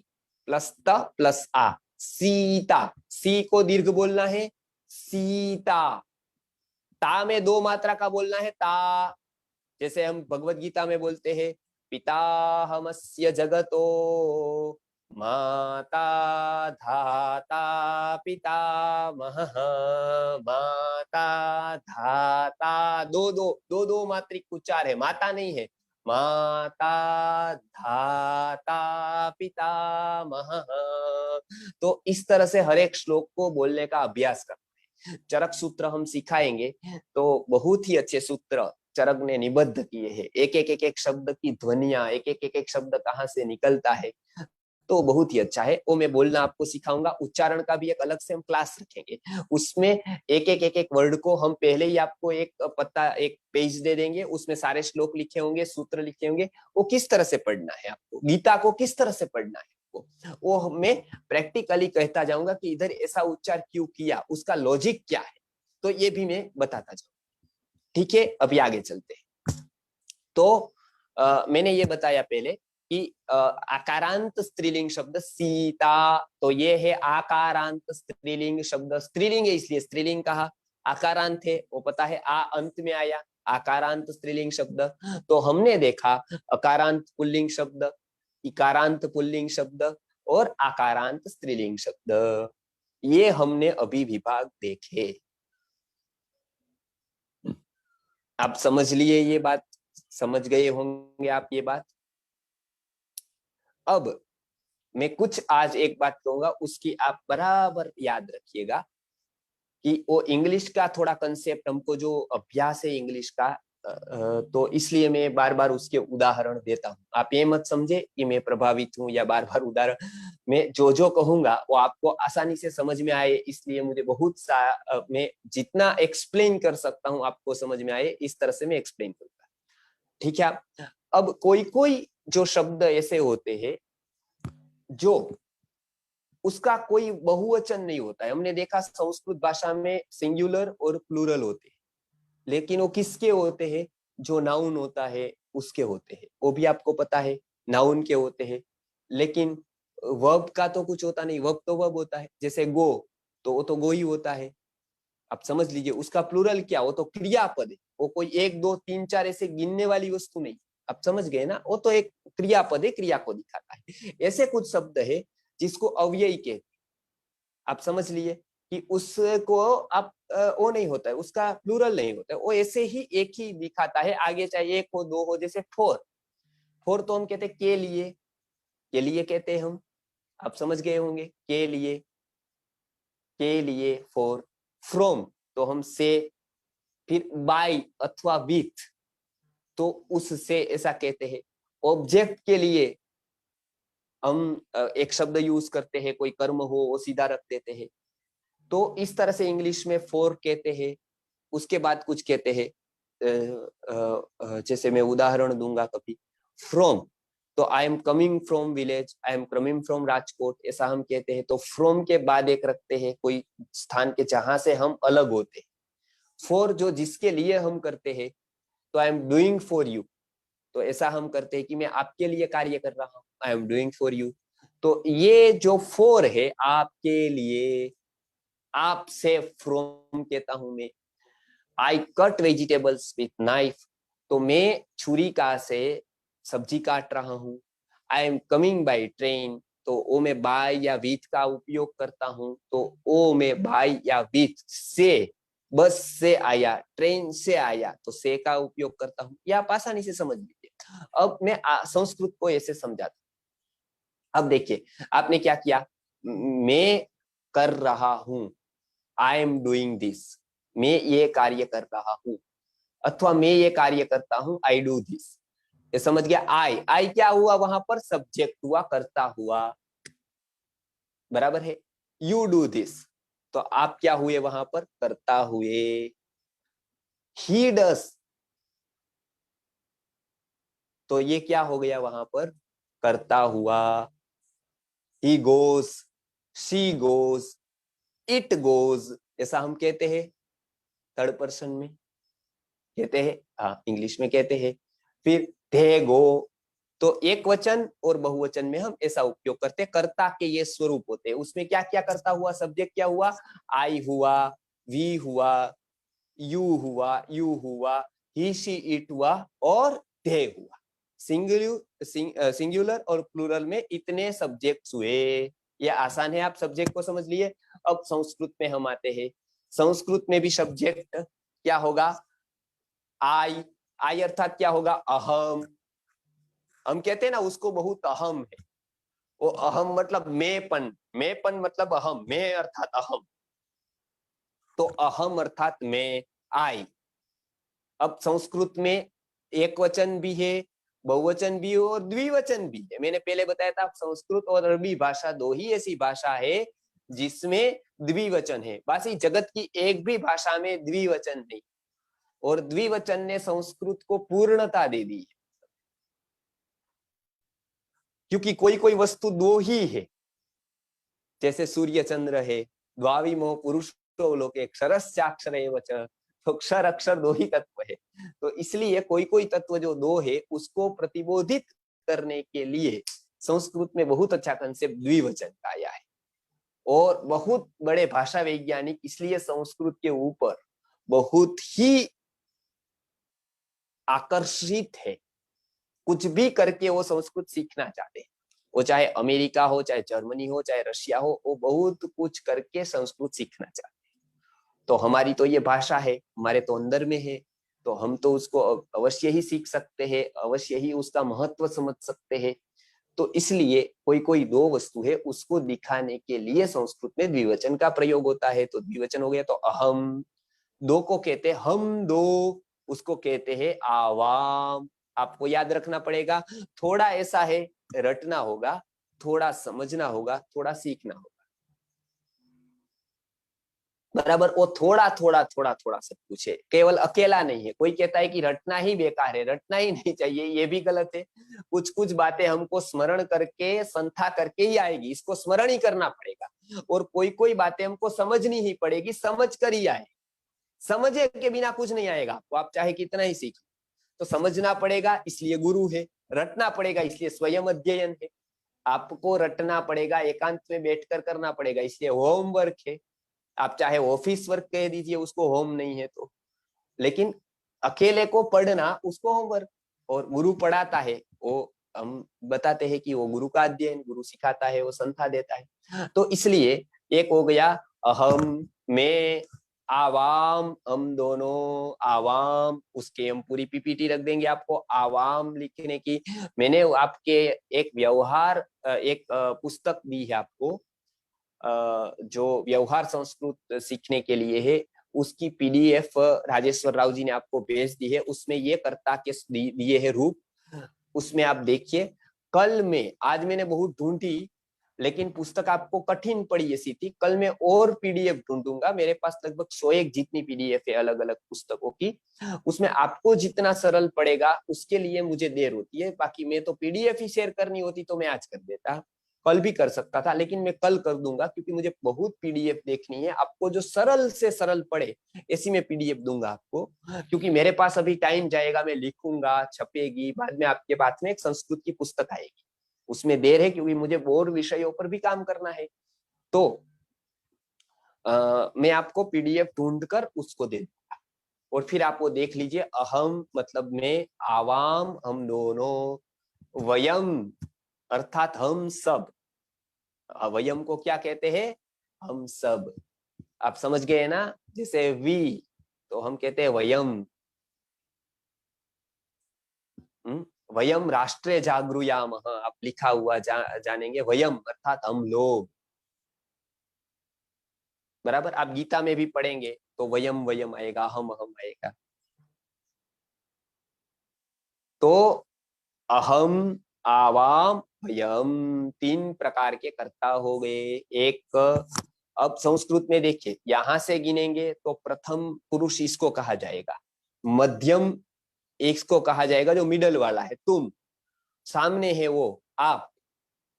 प्लस त प्लस आ, सीता। सी को दीर्घ बोलना है, सीता। ता में दो मात्रा का बोलना है, ता। जैसे हम भगवत गीता में बोलते हैं, पिताहमस्य जगतो माता धाता पितामहः, माता धाता, दो मात्रिक उच्चार है, माता नहीं है, माता धाता पितामहः। तो इस तरह से हर एक श्लोक को बोलने का अभ्यास करना है। चरक सूत्र हम सिखाएंगे, तो बहुत ही अच्छे सूत्र चरक ने निबद्ध किए हैं। एक एक शब्द की ध्वनिया, एक शब्द कहाँ से निकलता है, तो बहुत ही अच्छा है। वो मैं बोलना आपको सिखाऊंगा। उच्चारण का भी एक अलग से हम क्लास रखेंगे, उसमें एक वर्ड को हम पहले ही आपको एक पत्ता, एक पेज दे देंगे, उसमें सारे श्लोक लिखे होंगे, सूत्र लिखे होंगे, वो किस तरह से पढ़ना है आपको, गीता को किस तरह से पढ़ना है आपको, वो मैं प्रैक्टिकली कहता जाऊंगा कि इधर ऐसा उच्चार क्यों किया, उसका लॉजिक क्या है, तो ये भी मैं बताता जाऊंगा। ठीक है, अभी आगे चलते हैं। तो मैंने ये बताया पहले कि आकारांत स्त्रीलिंग शब्द सीता, तो ये है आकारांत स्त्रीलिंग शब्द। स्त्रीलिंग है इसलिए स्त्रीलिंग कहा, आकारांत है वो पता है, आ अंत में आया, आकारांत स्त्रीलिंग शब्द। तो हमने देखा अकारांत पुल्लिंग शब्द, इकारांत पुल्लिंग शब्द और आकारांत स्त्रीलिंग शब्द, ये हमने अभी विभाग देखे। आप समझ लिए ये बात, समझ गए होंगे आप ये बात। अब मैं कुछ आज एक बात कहूंगा, उसकी आप बराबर याद रखिएगा कि वो इंग्लिश का थोड़ा कंसेप्ट, हमको जो अभ्यास है इंग्लिश का, तो इसलिए मैं बार बार उसके उदाहरण देता हूँ। आप ये मत समझे कि मैं प्रभावित हूँ या बार बार उदाहरण, मैं जो कहूंगा वो आपको आसानी से समझ में आए, इसलिए मुझे बहुत सा मैं जितना एक्सप्लेन कर सकता हूँ आपको समझ में आए, इस तरह से मैं एक्सप्लेन करूंगा। ठीक है। अब कोई कोई जो शब्द ऐसे होते हैं जो उसका कोई बहुवचन नहीं होता है। हमने देखा संस्कृत भाषा में सिंगुलर और प्लूरल होते हैं, लेकिन वो किसके होते हैं, जो नाउन होता है उसके होते हैं। वो भी आपको पता है नाउन के होते हैं, लेकिन वर्ब का तो कुछ होता नहीं, वर्ब तो वर्ब होता है। जैसे गो, तो वो तो गो ही होता है, आप समझ लीजिए। उसका प्लूरल क्या, वो तो क्रियापद है, वो कोई एक दो तीन चार ऐसे गिनने वाली वस्तु नहीं। आप समझ गए ना, वो तो एक क्रियापद है, क्रिया को दिखाता है। ऐसे कुछ शब्द है जिसको अव्ययी कहते हैं, आप समझ लिए कि उसको आप वो नहीं होता है, उसका प्लूरल नहीं होता है, वो ऐसे ही एक ही दिखाता है, आगे चाहे एक हो दो हो। जैसे फोर, फोर तो हम कहते हैं के लिए कहते हैं हम, आप समझ गए होंगे, के लिए फॉर, फ्रॉम तो हम से, फिर बाय अथवा विथ तो उससे ऐसा कहते हैं। ऑब्जेक्ट के लिए हम एक शब्द यूज करते हैं, कोई कर्म हो वो सीधा रख देते हैं, तो इस तरह से इंग्लिश में फॉर कहते हैं। उसके बाद कुछ कहते हैं, जैसे मैं उदाहरण दूंगा कभी, फ्रॉम तो I am coming from village, I am coming from Rajkot, ऐसा हम कहते हैं। तो फ्रॉम के बाद एक रखते हैं कोई स्थान के जहां से हम अलग होते हैं। फॉर जो जिसके लिए हम करते हैं, तो I am doing for you, तो ऐसा हम करते हैं कि मैं आपके लिए कार्य कर रहा हूँ, I am doing for you. तो ये जो फॉर है, आपके लिए, आपसे फ्रॉम कहता हूं मैं। I cut vegetables with knife, तो मैं छुरी का से सब्जी काट रहा हूँ। I am coming by train, तो वो मैं बाय या विथ का उपयोग करता हूँ, तो वो मैं बाय या विथ से, बस से आया, ट्रेन से आया, तो से का उपयोग करता हूँ। या आप आसानी से समझ लीजिए। अब मैं संस्कृत को ऐसे समझाता हूँ। अब देखिए आपने क्या किया, मैं कर रहा हूँ, आई एम डूइंग दिस, मैं ये कार्य कर रहा हूँ, अथवा मैं ये कार्य करता हूँ, आई डू दिस। ये समझ गया। आई क्या हुआ वहां पर, सब्जेक्ट हुआ, करता हुआ, बराबर है। यू डू दिस, तो आप क्या हुए वहां पर, करता हुए। ही डस, तो ये क्या हो गया वहां पर, करता हुआ। He goes, she goes, it goes, ऐसा हम कहते हैं थर्ड पर्सन में कहते हैं, हाँ इंग्लिश में कहते हैं। फिर दे गो, तो एक वचन और बहुवचन में हम ऐसा उपयोग करते हैं। कर्ता के ये स्वरूप होते हैं, उसमें क्या क्या करता हुआ, सब्जेक्ट क्या हुआ, आई हुआ, वी हुआ, यू हुआ, ही शी इट हुआ और दे हुआ। सिंगुलर और प्लूरल में इतने सब्जेक्ट्स हुए। ये आसान है, आप सब्जेक्ट को समझ लिए। अब संस्कृत में हम आते हैं। संस्कृत में भी सब्जेक्ट क्या होगा, आई। आई अर्थात क्या होगा, अहम। हम कहते हैं ना उसको बहुत अहम है, वो अहम मतलब मैंपन मतलब अहम, मैं अर्थात अहम, तो अहम अर्थात मैं, आई। अब संस्कृत में एक वचन भी है, बहुवचन भी है और द्विवचन भी है। मैंने पहले बताया था संस्कृत और अरबी भाषा दो ही ऐसी भाषा है जिसमें द्विवचन है। बाकी जगत की एक भी भाषा में द्विवचन नहीं, और द्विवचन ने संस्कृत को पूर्णता दे दी है। क्योंकि कोई कोई वस्तु दो ही है, जैसे सूर्य चंद्र है, द्वाविमो पुरुषो लोके क्षरश्चाक्षर एव च, तो क्षर अक्षर दो ही तत्व है। तो इसलिए कोई कोई तत्व जो दो है उसको प्रतिबोधित करने के लिए संस्कृत में बहुत अच्छा कंसेप्ट द्विवचन का आया है। और बहुत बड़े भाषा वैज्ञानिक इसलिए संस्कृत के ऊपर बहुत ही आकर्षित है, कुछ भी करके वो संस्कृत सीखना चाहते हैं। वो चाहे अमेरिका हो, चाहे जर्मनी हो, चाहे रशिया हो, वो बहुत कुछ करके संस्कृत सीखना चाहते हैं। तो हमारी तो ये भाषा है, हमारे तो अंदर में है, तो हम तो उसको अवश्य ही सीख सकते हैं, अवश्य ही उसका महत्व समझ सकते हैं। तो इसलिए कोई कोई दो वस्तु है उसको दिखाने के लिए संस्कृत में द्विवचन का प्रयोग होता है। तो द्विवचन हो गया तो अहम, दो को कहते हैं हम दो, उसको कहते हैं आवाम। आपको याद रखना पड़ेगा, थोड़ा ऐसा है, रटना होगा, थोड़ा समझना होगा, थोड़ा सीखना होगा, बराबर। वो थोड़ा थोड़ा थोड़ा थोड़ा सब कुछ है, केवल अकेला नहीं है। कोई कहता है कि रटना ही बेकार है, रटना ही नहीं चाहिए, ये भी गलत है। कुछ कुछ बातें हमको स्मरण करके, संथा करके ही आएगी, इसको स्मरण ही करना पड़ेगा। और कोई कोई बातें हमको समझनी ही पड़ेगी, समझ कर ही आए, समझे के बिना कुछ नहीं आएगा आपको, आप चाहे कितना ही सीख। तो समझना पड़ेगा इसलिए गुरु है, रटना पड़ेगा इसलिए स्वयं अध्ययन है। आपको रटना पड़ेगा, एकांत में बैठकर करना पड़ेगा, इसलिए होमवर्क है। आप चाहे ऑफिस वर्क कह दीजिए, उसको होम नहीं है तो, लेकिन अकेले को पढ़ना उसको होमवर्क। और गुरु पढ़ाता है, वो हम बताते हैं कि वो गुरु का अध्ययन, गुरु सिखाता है, वो संथा देता है। तो इसलिए एक हो गया अहम, मैं, आवाम, हम दोनों आवाम, उसके हम पूरी पीपीटी रख देंगे आपको आवाम लिखने की। मैंने आपके एक व्यवहार एक पुस्तक दी है आपको जो व्यवहार संस्कृत सीखने के लिए है, उसकी पीडीएफ राजेश्वर राव जी ने आपको भेज दी है। उसमें ये कर्ता के दिए है रूप, उसमें आप देखिए। कल में, आज मैंने बहुत ढूंढी लेकिन पुस्तक आपको कठिन पड़ी ऐसी थी, कल मैं और पीडीएफ ढूंढूंगा। मेरे पास लगभग 101 जितनी पीडीएफ है अलग अलग पुस्तकों की। उसमें आपको जितना सरल पड़ेगा उसके लिए मुझे देर होती है, बाकी मैं तो पीडीएफ ही शेयर करनी होती तो मैं आज कर देता, कल भी कर सकता था, लेकिन मैं कल कर दूंगा क्योंकि मुझे बहुत पीडीएफ देखनी है। आपको जो सरल से सरल पड़े ऐसी मैं पीडीएफ दूंगा आपको, क्योंकि मेरे पास अभी टाइम जाएगा, मैं लिखूंगा, छपेगी, बाद में आपके पास में एक संस्कृत की पुस्तक आएगी, उसमें देर है क्योंकि मुझे और विषयों पर भी काम करना है। तो मैं आपको पीडीएफ ढूंढकर उसको दे दूंगा और फिर आप वो देख लीजिए। अहम मतलब मैं, आवाम हम दोनों, वयम अर्थात हम सब। वयम को क्या कहते हैं? हम सब। आप समझ गए ना? जैसे वी तो हम कहते हैं वयम। वयम राष्ट्रे जागृयामः, आप लिखा हुआ जानेंगे। वयम अर्थात हम लोग, बराबर। आप गीता में भी पढ़ेंगे तो वयम वयम आएगा, हम आएगा। तो अहम, आवाम, वयम, 3 प्रकार के कर्ता हो गए। एक, अब संस्कृत में देखिए, यहां से गिनेंगे तो प्रथम पुरुष इसको कहा जाएगा, मध्यम इसको कहा जाएगा जो मिडल वाला है, तुम, सामने है वो आप,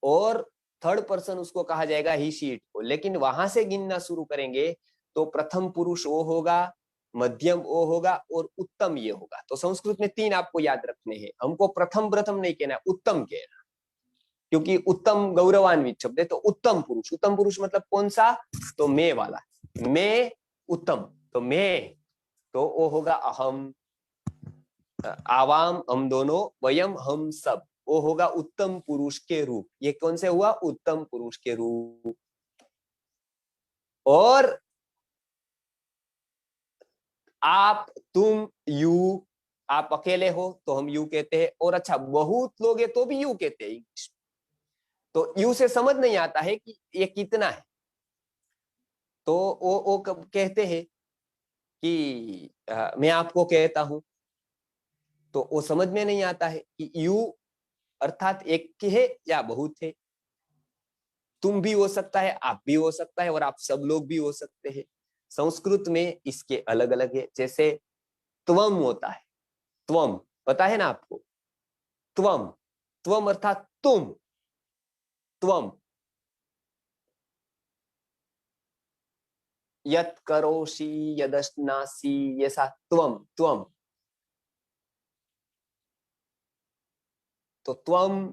और थर्ड पर्सन उसको कहा जाएगा ही शीट को। लेकिन वहां से गिनना शुरू करेंगे तो प्रथम पुरुष वो होगा, मध्यम वो होगा और उत्तम ये होगा। तो संस्कृत में 3 आपको याद रखने हैं। हमको प्रथम प्रथम नहीं कहना, उत्तम कहना, क्योंकि उत्तम गौरवान्वित शब्द है। तो उत्तम पुरुष मतलब कौन सा? तो मैं वाला, मैं उत्तम, तो मैं, तो वो होगा अहम। आवाम हम दोनों, वयम हम सब, वो होगा उत्तम पुरुष के रूप। ये कौन से हुआ? उत्तम पुरुष के रूप। और आप, तुम, यू, आप अकेले हो तो हम यू कहते हैं। और अच्छा, बहुत लोग हैं तो भी यू कहते हैं इंग्लिश। तो यू से समझ नहीं आता है कि ये कितना है, तो वो कब कहते हैं कि मैं आपको कहता हूं, तो वो समझ में नहीं आता है कि यू अर्थात एक है या बहुत है। तुम भी हो सकता है, आप भी हो सकता है, और आप सब लोग भी हो सकते हैं। संस्कृत में इसके अलग अलग है। जैसे त्वम होता है, त्वम पता है ना आपको? त्वम, त्वम अर्थात तुम, त्वम। यत करोषि, यदश्नासि, ये सा त्वम, त्वम। तो त्वम,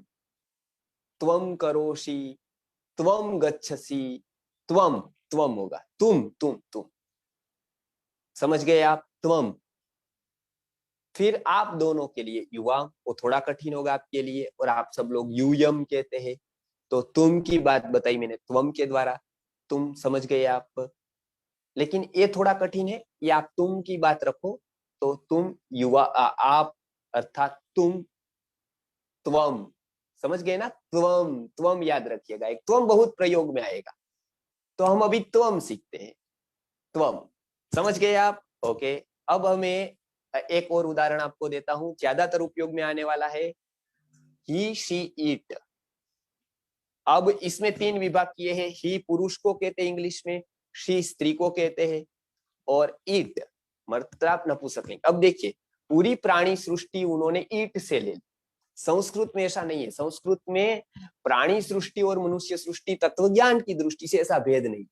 त्वम करोषि, त्वम गच्छसि, त्वम, त्वम होगा तुम। समझ गए आप? त्वम। फिर आप दोनों के लिए युवा, वो थोड़ा कठिन होगा आपके लिए, और आप सब लोग यूयम कहते हैं। तो तुम की बात बताई मैंने त्वम के द्वारा, तुम समझ गए आप। लेकिन ये थोड़ा कठिन है, ये आप तुम की बात रखो तो तुम युवा, आप अर्थात तुम, त्वम, समझ गए ना? त्वम, त्वम याद रखिएगा, एक त्वम बहुत प्रयोग में आएगा। तो हम अभी त्वम सीखते हैं, त्वम। समझ गए आप? ओके। अब हमें एक और उदाहरण आपको देता हूं, ज्यादातर उपयोग में आने वाला है, ही, शी, इट। अब इसमें 3 विभाग किए हैं। ही पुरुष को कहते हैं इंग्लिश में, शी स्त्री को कहते हैं, और इट मतलब नपुंसकलिंग। अब देखिए, पूरी प्राणी सृष्टि उन्होंने ईट से ले ली। संस्कृत में ऐसा नहीं है। संस्कृत में प्राणी सृष्टि और मनुष्य सृष्टि तत्वज्ञान की दृष्टि से ऐसा भेद नहीं।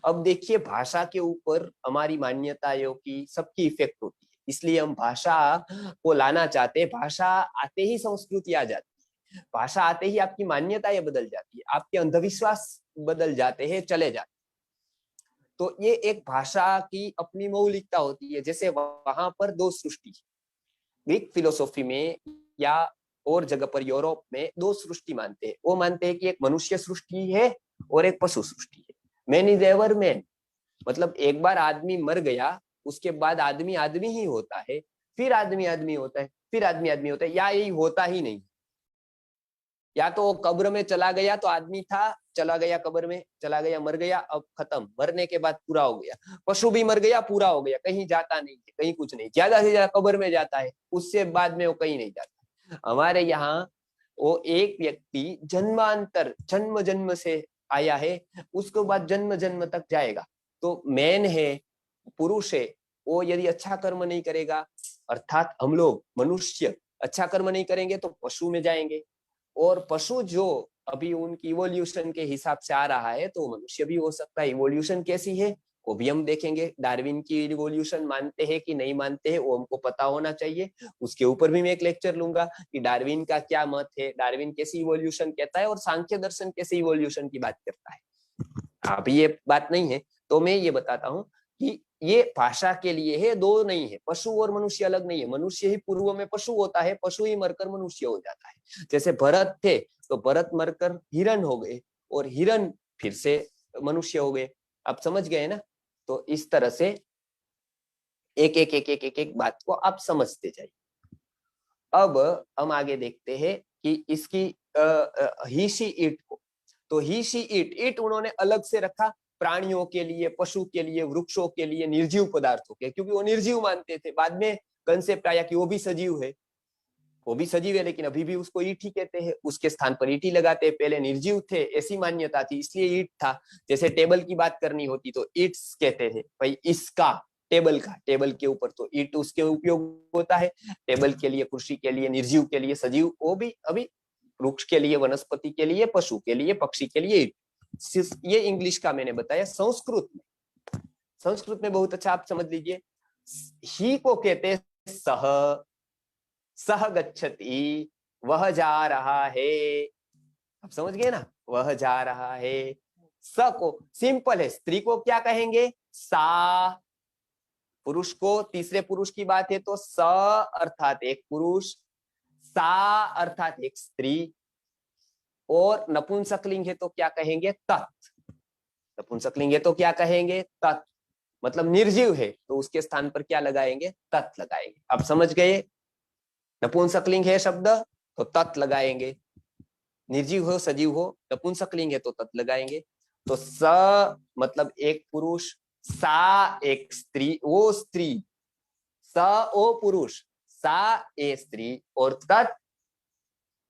अब देखिए, भाषा के ऊपर हमारी मान्यताओं की सबकी इफेक्ट होती है, इसलिए हम भाषा को लाना चाहते हैं। भाषा आते ही संस्कृति आ जाती है, भाषा आते ही आपकी मान्यताएं बदल जाती है, आपके अंधविश्वास बदल जाते हैं, चले जाते हैं। तो ये एक भाषा की अपनी मौलिकता होती है। जैसे वहां पर 2 सृष्टि, ग्रीक फिलोसॉफी में या और जगह पर यूरोप में 2 सृष्टि मानते हैं। वो मानते हैं कि एक मनुष्य सृष्टि है और एक पशु सृष्टि है। मैन इज एवर मैन, मतलब एक बार आदमी मर गया, उसके बाद आदमी आदमी ही होता है, फिर आदमी आदमी होता है, फिर आदमी आदमी होता है, या यही होता ही नहीं। या तो वो कब्र में चला गया तो आदमी था, चला गया कब्र में, चला गया मर गया, अब खत्म, मरने के बाद पूरा हो गया। पशु भी मर गया, पूरा हो गया, कहीं जाता नहीं है, कहीं कुछ नहीं, ज्यादा से ज्यादा कब्र में जाता है, उससे बाद में वो कहीं नहीं जाता। हमारे यहाँ वो एक व्यक्ति जन्मांतर, जन्म जन्म से आया है, उसके बाद जन्म जन्म तक जाएगा। तो मैन है, पुरुष है, वो यदि अच्छा कर्म नहीं करेगा, अर्थात हम लोग मनुष्य अच्छा कर्म नहीं करेंगे तो पशु में जाएंगे, और पशु जो अभी उनकी इवोल्यूशन के हिसाब से आ रहा है तो मनुष्य भी हो सकता है। इवोल्यूशन कैसी है वो भी हम देखेंगे, डार्विन की इवोल्यूशन मानते हैं कि नहीं मानते हैं वो हमको पता होना चाहिए, उसके ऊपर भी मैं एक लेक्चर लूंगा कि डार्विन का क्या मत है, डार्विन कैसी इवोल्यूशन कहता है और सांख्य दर्शन कैसे इवोल्यूशन की बात करता है। अभी ये बात नहीं है, तो मैं ये बताता हूँ कि ये भाषा के लिए है, दो नहीं है, पशु और मनुष्य अलग नहीं है। मनुष्य ही पूर्व में पशु होता है, पशु ही मरकर मनुष्य हो जाता है। जैसे भरत थे तो भरत मरकर हिरण हो गए, और हिरण फिर से मनुष्य हो गए। आप समझ गए ना? तो इस तरह से एक एक एक एक एक एक बात को आप समझते जाइए। अब हम आगे देखते हैं कि इसकी ही शी इट को, तो ही शी इट, इट उन्होंने अलग से रखा प्राणियों के लिए, पशु के लिए, वृक्षों के लिए, निर्जीव पदार्थों के, क्योंकि वो निर्जीव मानते थे। बाद में कंसेप्ट आया कि वो भी सजीव है, वो भी सजीव है, लेकिन अभी भी उसको ईट ही कहते हैं, उसके स्थान पर ईट ही लगाते हैं। पहले निर्जीव थे ऐसी मान्यता थी, इसलिए ईट था। जैसे टेबल की बात करनी होती तो ईट्स कहते थे, भाई इसका टेबल का, टेबल के ऊपर तो ईट उसके उपयोग होता है, टेबल के लिए, कुर्सी के लिए, निर्जीव के लिए सजीव, वो भी अभी वृक्ष के लिए, वनस्पति के लिए, पशु के लिए, पक्षी के लिए ईट। ये इंग्लिश का मैंने बताया। संस्कृत में बहुत अच्छा आप समझ लीजिए, ही को कहते हैं सह, सह गच्छति, वह जा रहा है। आप समझ गए ना, वह जा रहा है। स को सिंपल है, स्त्री को क्या कहेंगे? सा। पुरुष को, तीसरे पुरुष की बात है तो स अर्थात एक पुरुष, सा अर्थात एक स्त्री, और नपुंसकलिंग है तो क्या कहेंगे? तत्। नपुंसकलिंग है तो क्या कहेंगे? तत्। मतलब निर्जीव है तो उसके स्थान पर क्या लगाएंगे? तत् लगाएंगे। आप समझ गए? नपुंसकलिंग है शब्द तो तत् लगाएंगे, निर्जीव हो सजीव हो, नपुंसकलिंग है तो तत् लगाएंगे। तो स मतलब एक पुरुष, सा एक स्त्री, वो स्त्री, स ओ पुरुष, सा ए स्त्री, और तत्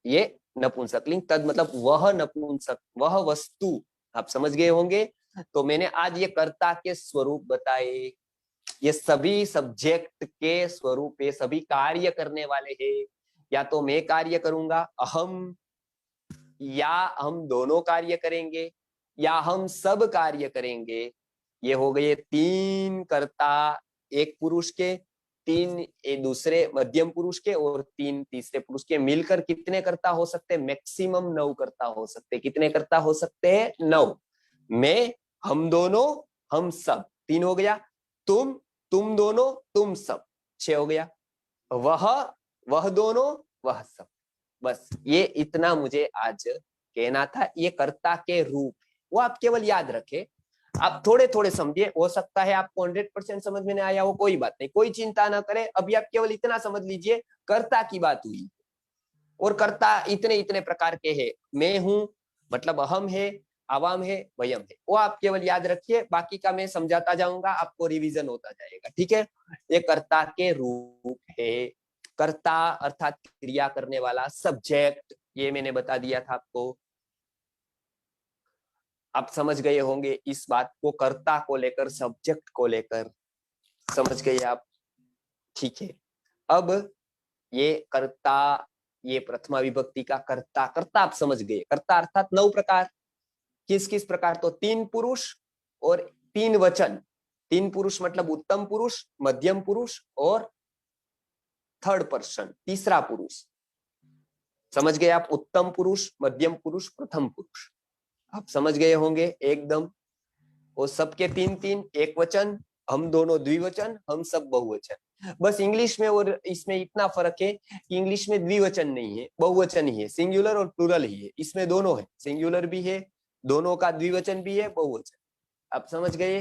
ये नपुंसकलिंग। तद मतलब वह नपुंसक, वह वस्तु। आप समझ गए होंगे। तो मैंने आज ये कर्ता के स्वरूप बताए, ये सभी सब्जेक्ट के स्वरूप है, सभी कार्य करने वाले हैं। या तो मैं कार्य करूंगा अहम, या हम दोनों कार्य करेंगे, या हम सब कार्य करेंगे। ये हो गए तीन कर्ता, एक पुरुष के, तीन दूसरे मध्यम पुरुष के, और तीन तीसरे पुरुष के। मिलकर कितने कर्ता हो सकते हैं? मैक्सिमम 9 कर्ता हो सकते हैं। कितने कर्ता हो सकते हैं? 9। मैं, हम दोनों, हम सब, 3 हो गया। तुम दोनों, तुम सब, 6 हो गया। वह दोनों, वह सब। बस ये इतना मुझे आज कहना था। ये कर्ता के रूप है, वो आप केवल याद रखें। आप थोड़े थोड़े समझिए, हो सकता है आपको 100% समझ में नहीं आया हो, कोई बात नहीं, कोई चिंता ना करें। अभी आप केवल इतना समझ लीजिए, कर्ता की बात हुई, और कर्ता इतने इतने प्रकार के हैं। मैं हूं मतलब अहम है, आवाम है, वयम है, वो आप केवल याद रखिए। बाकी का मैं समझाता जाऊंगा, आपको रिवीजन होता जाएगा। ठीक है? ये कर्ता के रूप है। कर्ता अर्थात क्रिया करने वाला, सब्जेक्ट, ये मैंने बता दिया था आपको। आप समझ गए होंगे इस बात को, कर्ता को लेकर, सब्जेक्ट को लेकर समझ गए आप? ठीक है। अब ये कर्ता, ये प्रथमा विभक्ति का कर्ता, कर्ता आप समझ गए। कर्ता अर्थात 9 प्रकार। किस किस प्रकार? तो 3 पुरुष और 3 वचन। 3 पुरुष मतलब उत्तम पुरुष, मध्यम पुरुष और थर्ड पर्सन, तीसरा पुरुष। समझ गए आप? उत्तम पुरुष, मध्यम पुरुष, प्रथम पुरुष। आप समझ गए होंगे एकदम। वो सबके 3-3, एक वचन, हम दोनों द्विवचन, हम सब बहुवचन। बस इंग्लिश में और इसमें इतना फर्क है कि इंग्लिश में द्विवचन नहीं है, बहुवचन ही है, सिंगुलर और प्लूरल ही है। इसमें दोनों है, सिंगुलर भी है, दोनों का द्विवचन भी है, बहुवचन। आप समझ गए?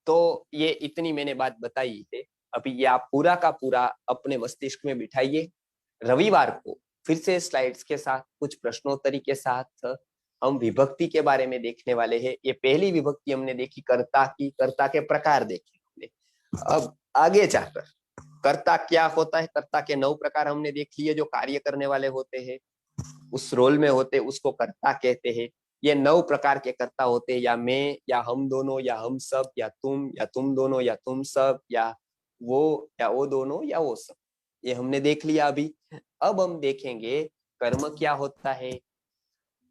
तो ये इतनी मैंने बात बताई है। अभी ये आप पूरा का पूरा अपने मस्तिष्क में बिठाइए। रविवार को फिर से स्लाइड्स के साथ, कुछ प्रश्नोत्तरी के साथ हम विभक्ति के बारे में देखने वाले हैं। ये पहली विभक्ति हमने देखी कर्ता की, कर्ता के प्रकार देखे हमने। अब आगे जाकर कर्ता क्या होता है, कर्ता के 9 प्रकार हमने देख लिए। जो कार्य करने वाले होते हैं, उस रोल में होते, उसको कर्ता कहते हैं। ये 9 प्रकार के कर्ता होते हैं, या मैं, या हम दोनों, या हम सब, या तुम दोनों, या तुम सब, या वो दोनों, या वो सब। ये हमने देख लिया अभी। अब हम देखेंगे कर्म क्या होता है,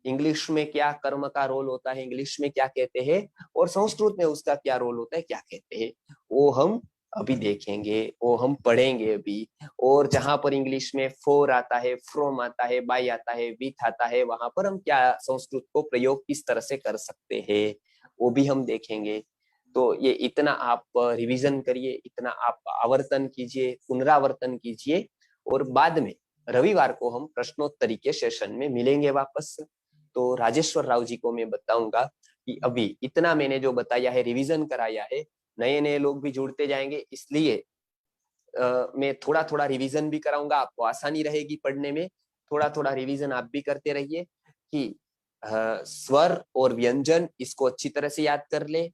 इंग्लिश में क्या कर्म का रोल होता है, इंग्लिश में क्या कहते हैं, और संस्कृत में उसका क्या रोल होता है, क्या कहते हैं, वो हम अभी देखेंगे, वो हम पढ़ेंगे अभी। और जहां पर इंग्लिश में फोर आता है, फ्रॉम आता है, बाय आता है, विथ आता है, वहां पर हम क्या संस्कृत को प्रयोग किस तरह से कर सकते हैं, वो भी हम देखेंगे। तो ये इतना आप रिवीजन करिए, इतना आप आवर्तन कीजिए, पुनरावर्तन कीजिए, और बाद में रविवार को हम प्रश्नोत्तरी के सेशन में मिलेंगे वापस। तो राजेश्वर राव जी को मैं बताऊंगा कि अभी इतना मैंने जो बताया है, रिवीजन कराया है, नए नए लोग भी जुड़ते जाएंगे, इसलिए मैं थोड़ा थोड़ा रिवीजन भी कराऊंगा, आपको आसानी रहेगी पढ़ने में। थोड़ा थोड़ा रिवीजन आप भी करते रहिए कि स्वर और व्यंजन इसको अच्छी तरह से याद कर ले।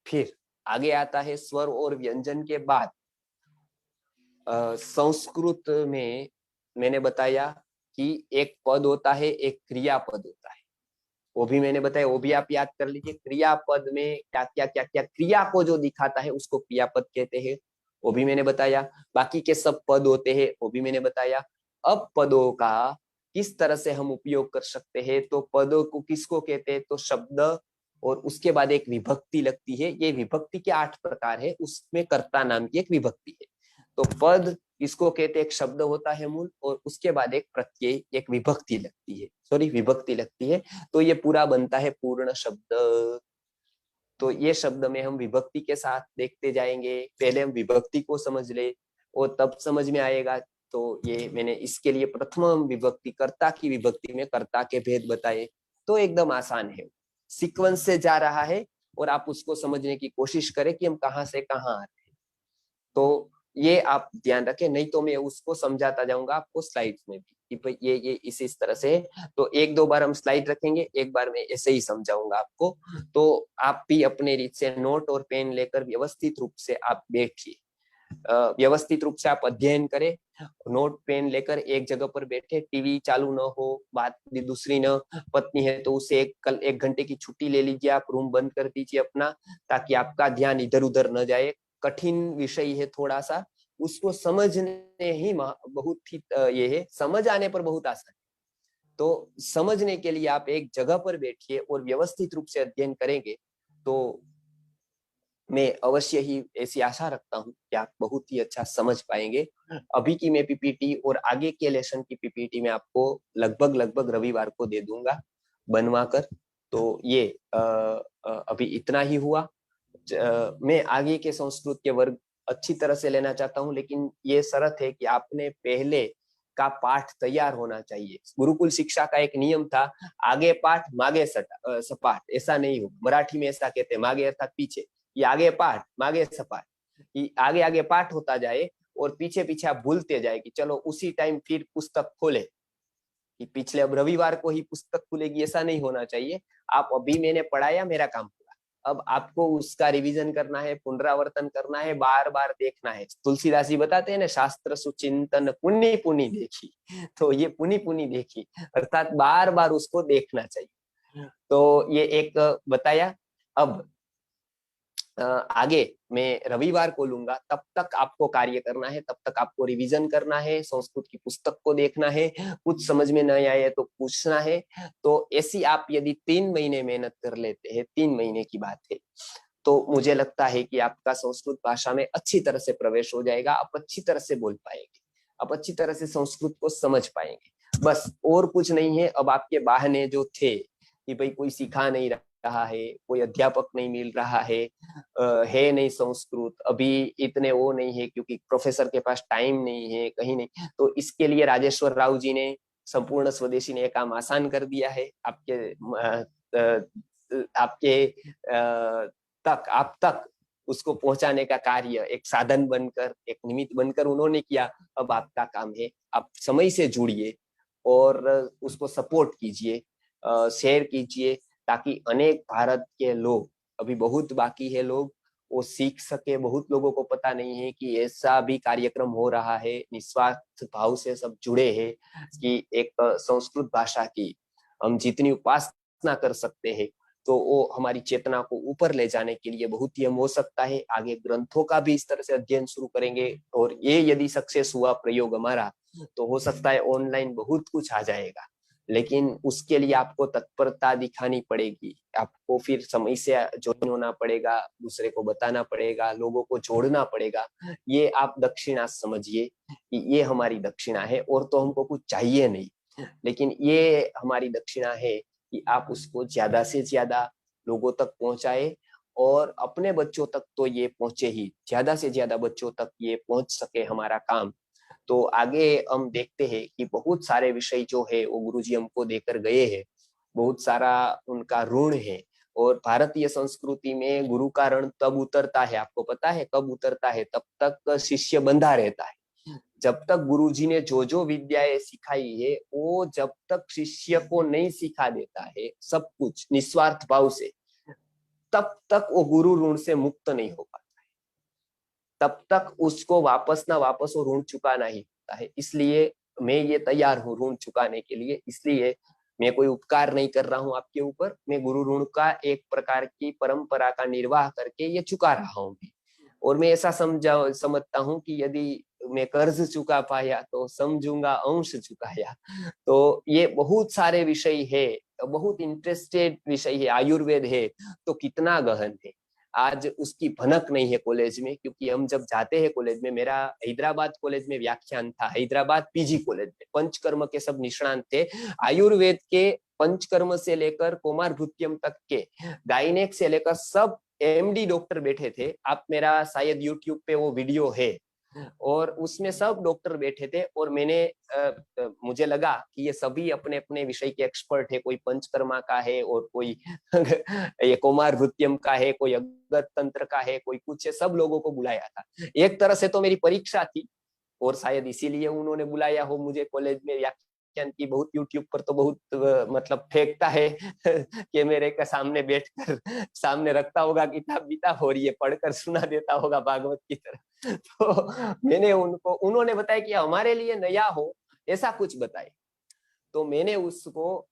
फिर आगे आता है स्वर और व्यंजन के बाद संस्कृत में मैंने बताया कि एक पद होता है, एक क्रियापद होता है, वो भी मैंने बताया, वो भी आप याद कर लीजिए। क्रियापद में क्या क्या क्या क्या क्रिया को जो दिखाता है उसको क्रियापद कहते हैं, वो भी मैंने बताया। बाकी के सब पद होते हैं, वो भी मैंने बताया। अब पदों का किस तरह से हम उपयोग कर सकते हैं, तो पदों को किसको कहते हैं, तो शब्द, और उसके बाद एक विभक्ति लगती है। ये विभक्ति के 8 प्रकार है, उसमें कर्ता नाम की एक विभक्ति है। तो पद इसको कहते हैं, एक शब्द होता है मूल, और उसके बाद एक प्रत्यय, एक विभक्ति लगती है, सॉरी विभक्ति लगती है। तो ये पूरा बनता है पूर्ण शब्द। तो ये शब्द में हम विभक्ति के साथ देखते जाएंगे। पहले हम विभक्ति को समझ ले, और तब समझ में आएगा। तो ये मैंने इसके लिए प्रथम विभक्ति, कर्ता की विभक्ति में कर्ता के भेद बताए। तो एकदम आसान है, सीक्वेंस से जा रहा है, और आप उसको समझने की कोशिश करें कि हम कहाँ से कहाँ आ रहे हैं। तो ये आप ध्यान रखें, नहीं तो मैं उसको समझाता जाऊंगा आपको स्लाइड्स में भी कि भाई ये इस तरह से है। तो 1-2 बार हम स्लाइड रखेंगे, एक बार मैं ऐसे ही समझाऊंगा आपको। तो आप भी अपने रीत से नोट और पेन लेकर व्यवस्थित रूप से आप बैठिए, व्यवस्थित रूप से आप अध्ययन करें। नोट पेन लेकर एक जगह पर बैठे, टीवी चालू न हो, बात दूसरी न, पत्नी है तो उसे कल 1 घंटे की छुट्टी ले लीजिए, आप रूम बंद कर दीजिए अपना, ताकि आपका ध्यान इधर उधर न जाए। कठिन विषय है थोड़ा सा, उसको समझने ही बहुत ही ये है, समझ आने पर बहुत आसान है। तो समझने के लिए आप एक जगह पर बैठिए और व्यवस्थित रूप से अध्ययन करेंगे, तो मैं अवश्य ही ऐसी आशा रखता हूँ कि आप बहुत ही अच्छा समझ पाएंगे। अभी की मैं पीपीटी और आगे के लेसन की पीपीटी में आपको लगभग रविवार को दे दूंगा बनवा कर। तो ये अभी इतना ही हुआ। मैं आगे के संस्कृत के वर्ग अच्छी तरह से लेना चाहता हूँ, लेकिन ये शर्त है कि आपने पहले का पाठ तैयार होना चाहिए। गुरुकुल शिक्षा का एक नियम था, आगे पाठ मागे सपाट, ऐसा नहीं हो। मराठी में ऐसा कहते हैं, मागे अर्थात पीछे, ये आगे पाठ मागे सपाट, ये आगे आगे पाठ होता जाए और पीछे पीछे आप भूलते जाए कि चलो उसी टाइम फिर पुस्तक खोले कि पिछले अब रविवार को ही पुस्तक खुलेगी, ऐसा नहीं होना चाहिए। आप अभी मैंने पढ़ाया, मेरा काम पूरा, अब आपको उसका रिवीजन करना है, पुनरावर्तन करना है, बार बार देखना है। तुलसीदास जी बताते हैं ना, शास्त्र सुचिंतन पुनि पुनि देखी, तो ये पुनि पुनि देखी अर्थात बार बार उसको देखना चाहिए। तो ये एक बताया। अब आगे मैं रविवार को लूंगा, तब तक आपको कार्य करना है, तब तक आपको रिवीजन करना है, संस्कृत की पुस्तक को देखना है, कुछ समझ में नहीं आए तो पूछना है। तो ऐसी आप यदि 3 महीने मेहनत कर लेते हैं, 3 महीने की बात है, तो मुझे लगता है कि आपका संस्कृत भाषा में अच्छी तरह से प्रवेश हो जाएगा, आप अच्छी तरह से बोल पाएंगे, आप अच्छी तरह से संस्कृत को समझ पाएंगे। बस और कुछ नहीं है। अब आपके बहाने जो थे कि भाई कोई सिखा नहीं रहा है, कोई अध्यापक नहीं मिल रहा है नहीं संस्कृत अभी, इतने वो नहीं है क्योंकि प्रोफेसर के पास टाइम नहीं है, कहीं नहीं, तो इसके लिए राजेश्वर राव जी ने, संपूर्ण स्वदेशी ने काम आसान कर दिया है। आपके आप तक उसको पहुंचाने का कार्य एक साधन बनकर, एक निमित्त बनकर उन्होंने किया। अब आपका काम है, आप समय से जुड़िए और उसको सपोर्ट कीजिए, शेयर कीजिए, ताकि अनेक भारत के लोग, अभी बहुत बाकी है लोग, वो सीख सके। बहुत लोगों को पता नहीं है कि ऐसा भी कार्यक्रम हो रहा है, निस्वार्थ भाव से सब जुड़े हैं, कि एक संस्कृत भाषा की हम जितनी उपासना कर सकते हैं, तो वो हमारी चेतना को ऊपर ले जाने के लिए बहुत ही हम हो सकता है। आगे ग्रंथों का भी इस तरह से अध्ययन शुरू करेंगे, और ये यदि सक्सेस हुआ प्रयोग हमारा, तो हो सकता है ऑनलाइन बहुत कुछ आ जाएगा। लेकिन उसके लिए आपको तत्परता दिखानी पड़ेगी, आपको फिर समय से ज्वाइन होना पड़ेगा, दूसरे को बताना पड़ेगा, लोगों को जोड़ना पड़ेगा। ये आप दक्षिणा समझिए कि ये हमारी दक्षिणा है, और तो हमको कुछ चाहिए नहीं, लेकिन ये हमारी दक्षिणा है कि आप उसको ज्यादा से ज्यादा लोगों तक पहुंचाए, और अपने बच्चों तक तो ये पहुंचे ही, ज्यादा से ज्यादा बच्चों तक ये पहुंच सके हमारा काम। तो आगे हम देखते हैं कि बहुत सारे विषय जो है वो गुरुजी हमको देकर गए हैं, बहुत सारा उनका ऋण है। और भारतीय संस्कृति में गुरु का ऋण तब उतरता है, आपको पता है कब उतरता है? तब तक शिष्य बंधा रहता है। जब तक गुरुजी ने जो जो विद्याएं सिखाई है, वो जब तक शिष्य को नहीं सिखा देता है सब कुछ निस्वार्थ भाव से, तब तक वो गुरु ऋण से मुक्त नहीं हो पाता, तब तक उसको वापस ना वापस वो ऋण चुकाना ही होता है। इसलिए मैं ये तैयार हूँ ऋण चुकाने के लिए, इसलिए मैं कोई उपकार नहीं कर रहा हूँ आपके ऊपर, मैं गुरु ऋण का एक प्रकार की परंपरा का निर्वाह करके ये चुका रहा हूँ। और मैं ऐसा समझता हूँ कि यदि मैं कर्ज चुका पाया तो समझूंगा अंश चुकाया। तो ये बहुत सारे विषय है, बहुत इंटरेस्टेड विषय है, आयुर्वेद है तो कितना गहन है। आज उसकी भनक नहीं है कॉलेज में, क्योंकि हम जब जाते हैं कॉलेज में, मेरा हैदराबाद कॉलेज में व्याख्यान था, हैदराबाद पीजी कॉलेज में पंचकर्म के सब निष्णांत थे, आयुर्वेद के पंचकर्म से लेकर कुमारभृत्यम तक के, गायनेक से लेकर सब एमडी डॉक्टर बैठे थे। आप मेरा शायद यूट्यूब पे वो वीडियो है, और उसमें सब डॉक्टर बैठे थे, और मुझे लगा कि ये सभी अपने अपने विषय के एक्सपर्ट है, कोई पंचकर्मा का है और कोई ये कुमार भृत्यम का है, कोई अगत तंत्र का है, कोई कुछ है, सब लोगों को बुलाया था। एक तरह से तो मेरी परीक्षा थी, और शायद इसीलिए उन्होंने बुलाया हो मुझे कॉलेज में व्याख्यान की। बहुत यूट्यूब पर तो बहुत मतलब फेंकता है कि मेरे के सामने बैठकर सामने रखता होगा किताब विताब, और ये पढ़कर सुना देता होगा भागवत की तरह। तो मैंने उन्होंने बताया कि हमारे लिए नया हो ऐसा कुछ बताए, तो मैंने उसको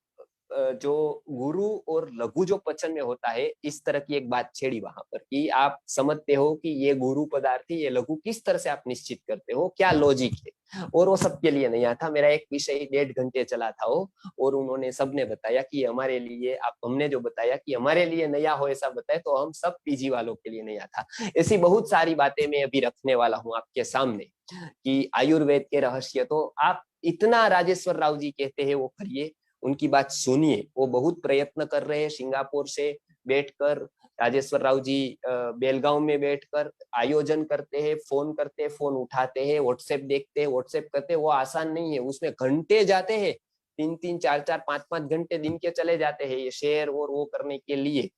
जो गुरु और लघु जो पचन में होता है, इस तरह की एक बात छेड़ी वहां पर, कि आप समझते हो कि ये गुरु पदार्थ है, ये लघु किस तरह से आप निश्चित करते हो, क्या लॉजिक है। और वो सबके लिए नया था। मेरा एक विषय 1.5 घंटे चला था वो, और उन्होंने सबने बताया कि हमारे लिए, आप हमने जो बताया कि हमारे लिए नया हो ऐसा बताया, तो हम सब पीजी वालों के लिए नया था। ऐसी बहुत सारी बातें मैं अभी रखने वाला हूँ आपके सामने, कि आयुर्वेद के रहस्य तो आप इतना राजेश्वर राव जी कहते हैं वो करिए, उनकी बात सुनिए। वो बहुत प्रयत्न कर रहे हैं, सिंगापुर से बैठकर राजेश्वर राव जी बेलगांव में बैठकर आयोजन करते हैं, फोन करते हैं, फोन उठाते हैं, व्हाट्सएप देखते हैं, व्हाट्सएप करते हैं। वो आसान नहीं है, उसमें घंटे जाते हैं, 3-3, 4-4, 5-5 घंटे दिन के चले जाते हैं ये शेयर और वो करने के लिए।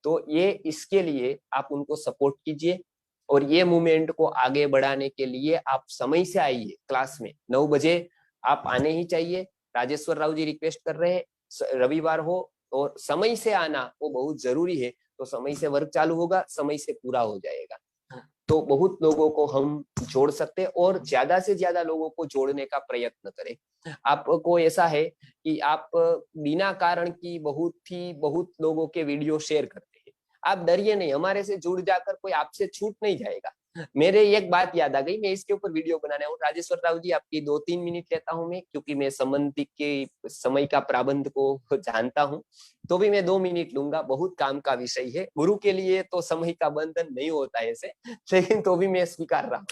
तो ये इसके लिए आप उनको सपोर्ट कीजिए, और ये मूवमेंट को आगे बढ़ाने के लिए आप समय से आइए। क्लास में 9 बजे आप आने ही चाहिए, राजेश्वर राव जी रिक्वेस्ट कर रहे हैं, रविवार हो, और समय से आना वो बहुत जरूरी है। तो समय से वर्क चालू होगा, समय से पूरा हो जाएगा, तो बहुत लोगों को हम जोड़ सकते हैं, और ज्यादा से ज्यादा लोगों को जोड़ने का प्रयत्न करें। आपको ऐसा है कि आप बिना कारण की बहुत लोगों के वीडियो शेयर करते हैं, आप डरिए नहीं, हमारे से जुड़ जाकर कोई आपसे छूट नहीं जाएगा। मेरे एक बात याद आ गई, मैं इसके ऊपर वीडियो बनाने हूँ। राजेश्वर राव जी आपकी 2-3 मिनट लेता हूँ मैं, क्योंकि मैं संबंधी के समय का प्रबंध को जानता हूँ, तो भी मैं 2 मिनट लूंगा। बहुत काम का विषय है, गुरु के लिए तो समय का बंधन नहीं होता है ऐसे, लेकिन तो भी मैं स्वीकार रहा हूँ।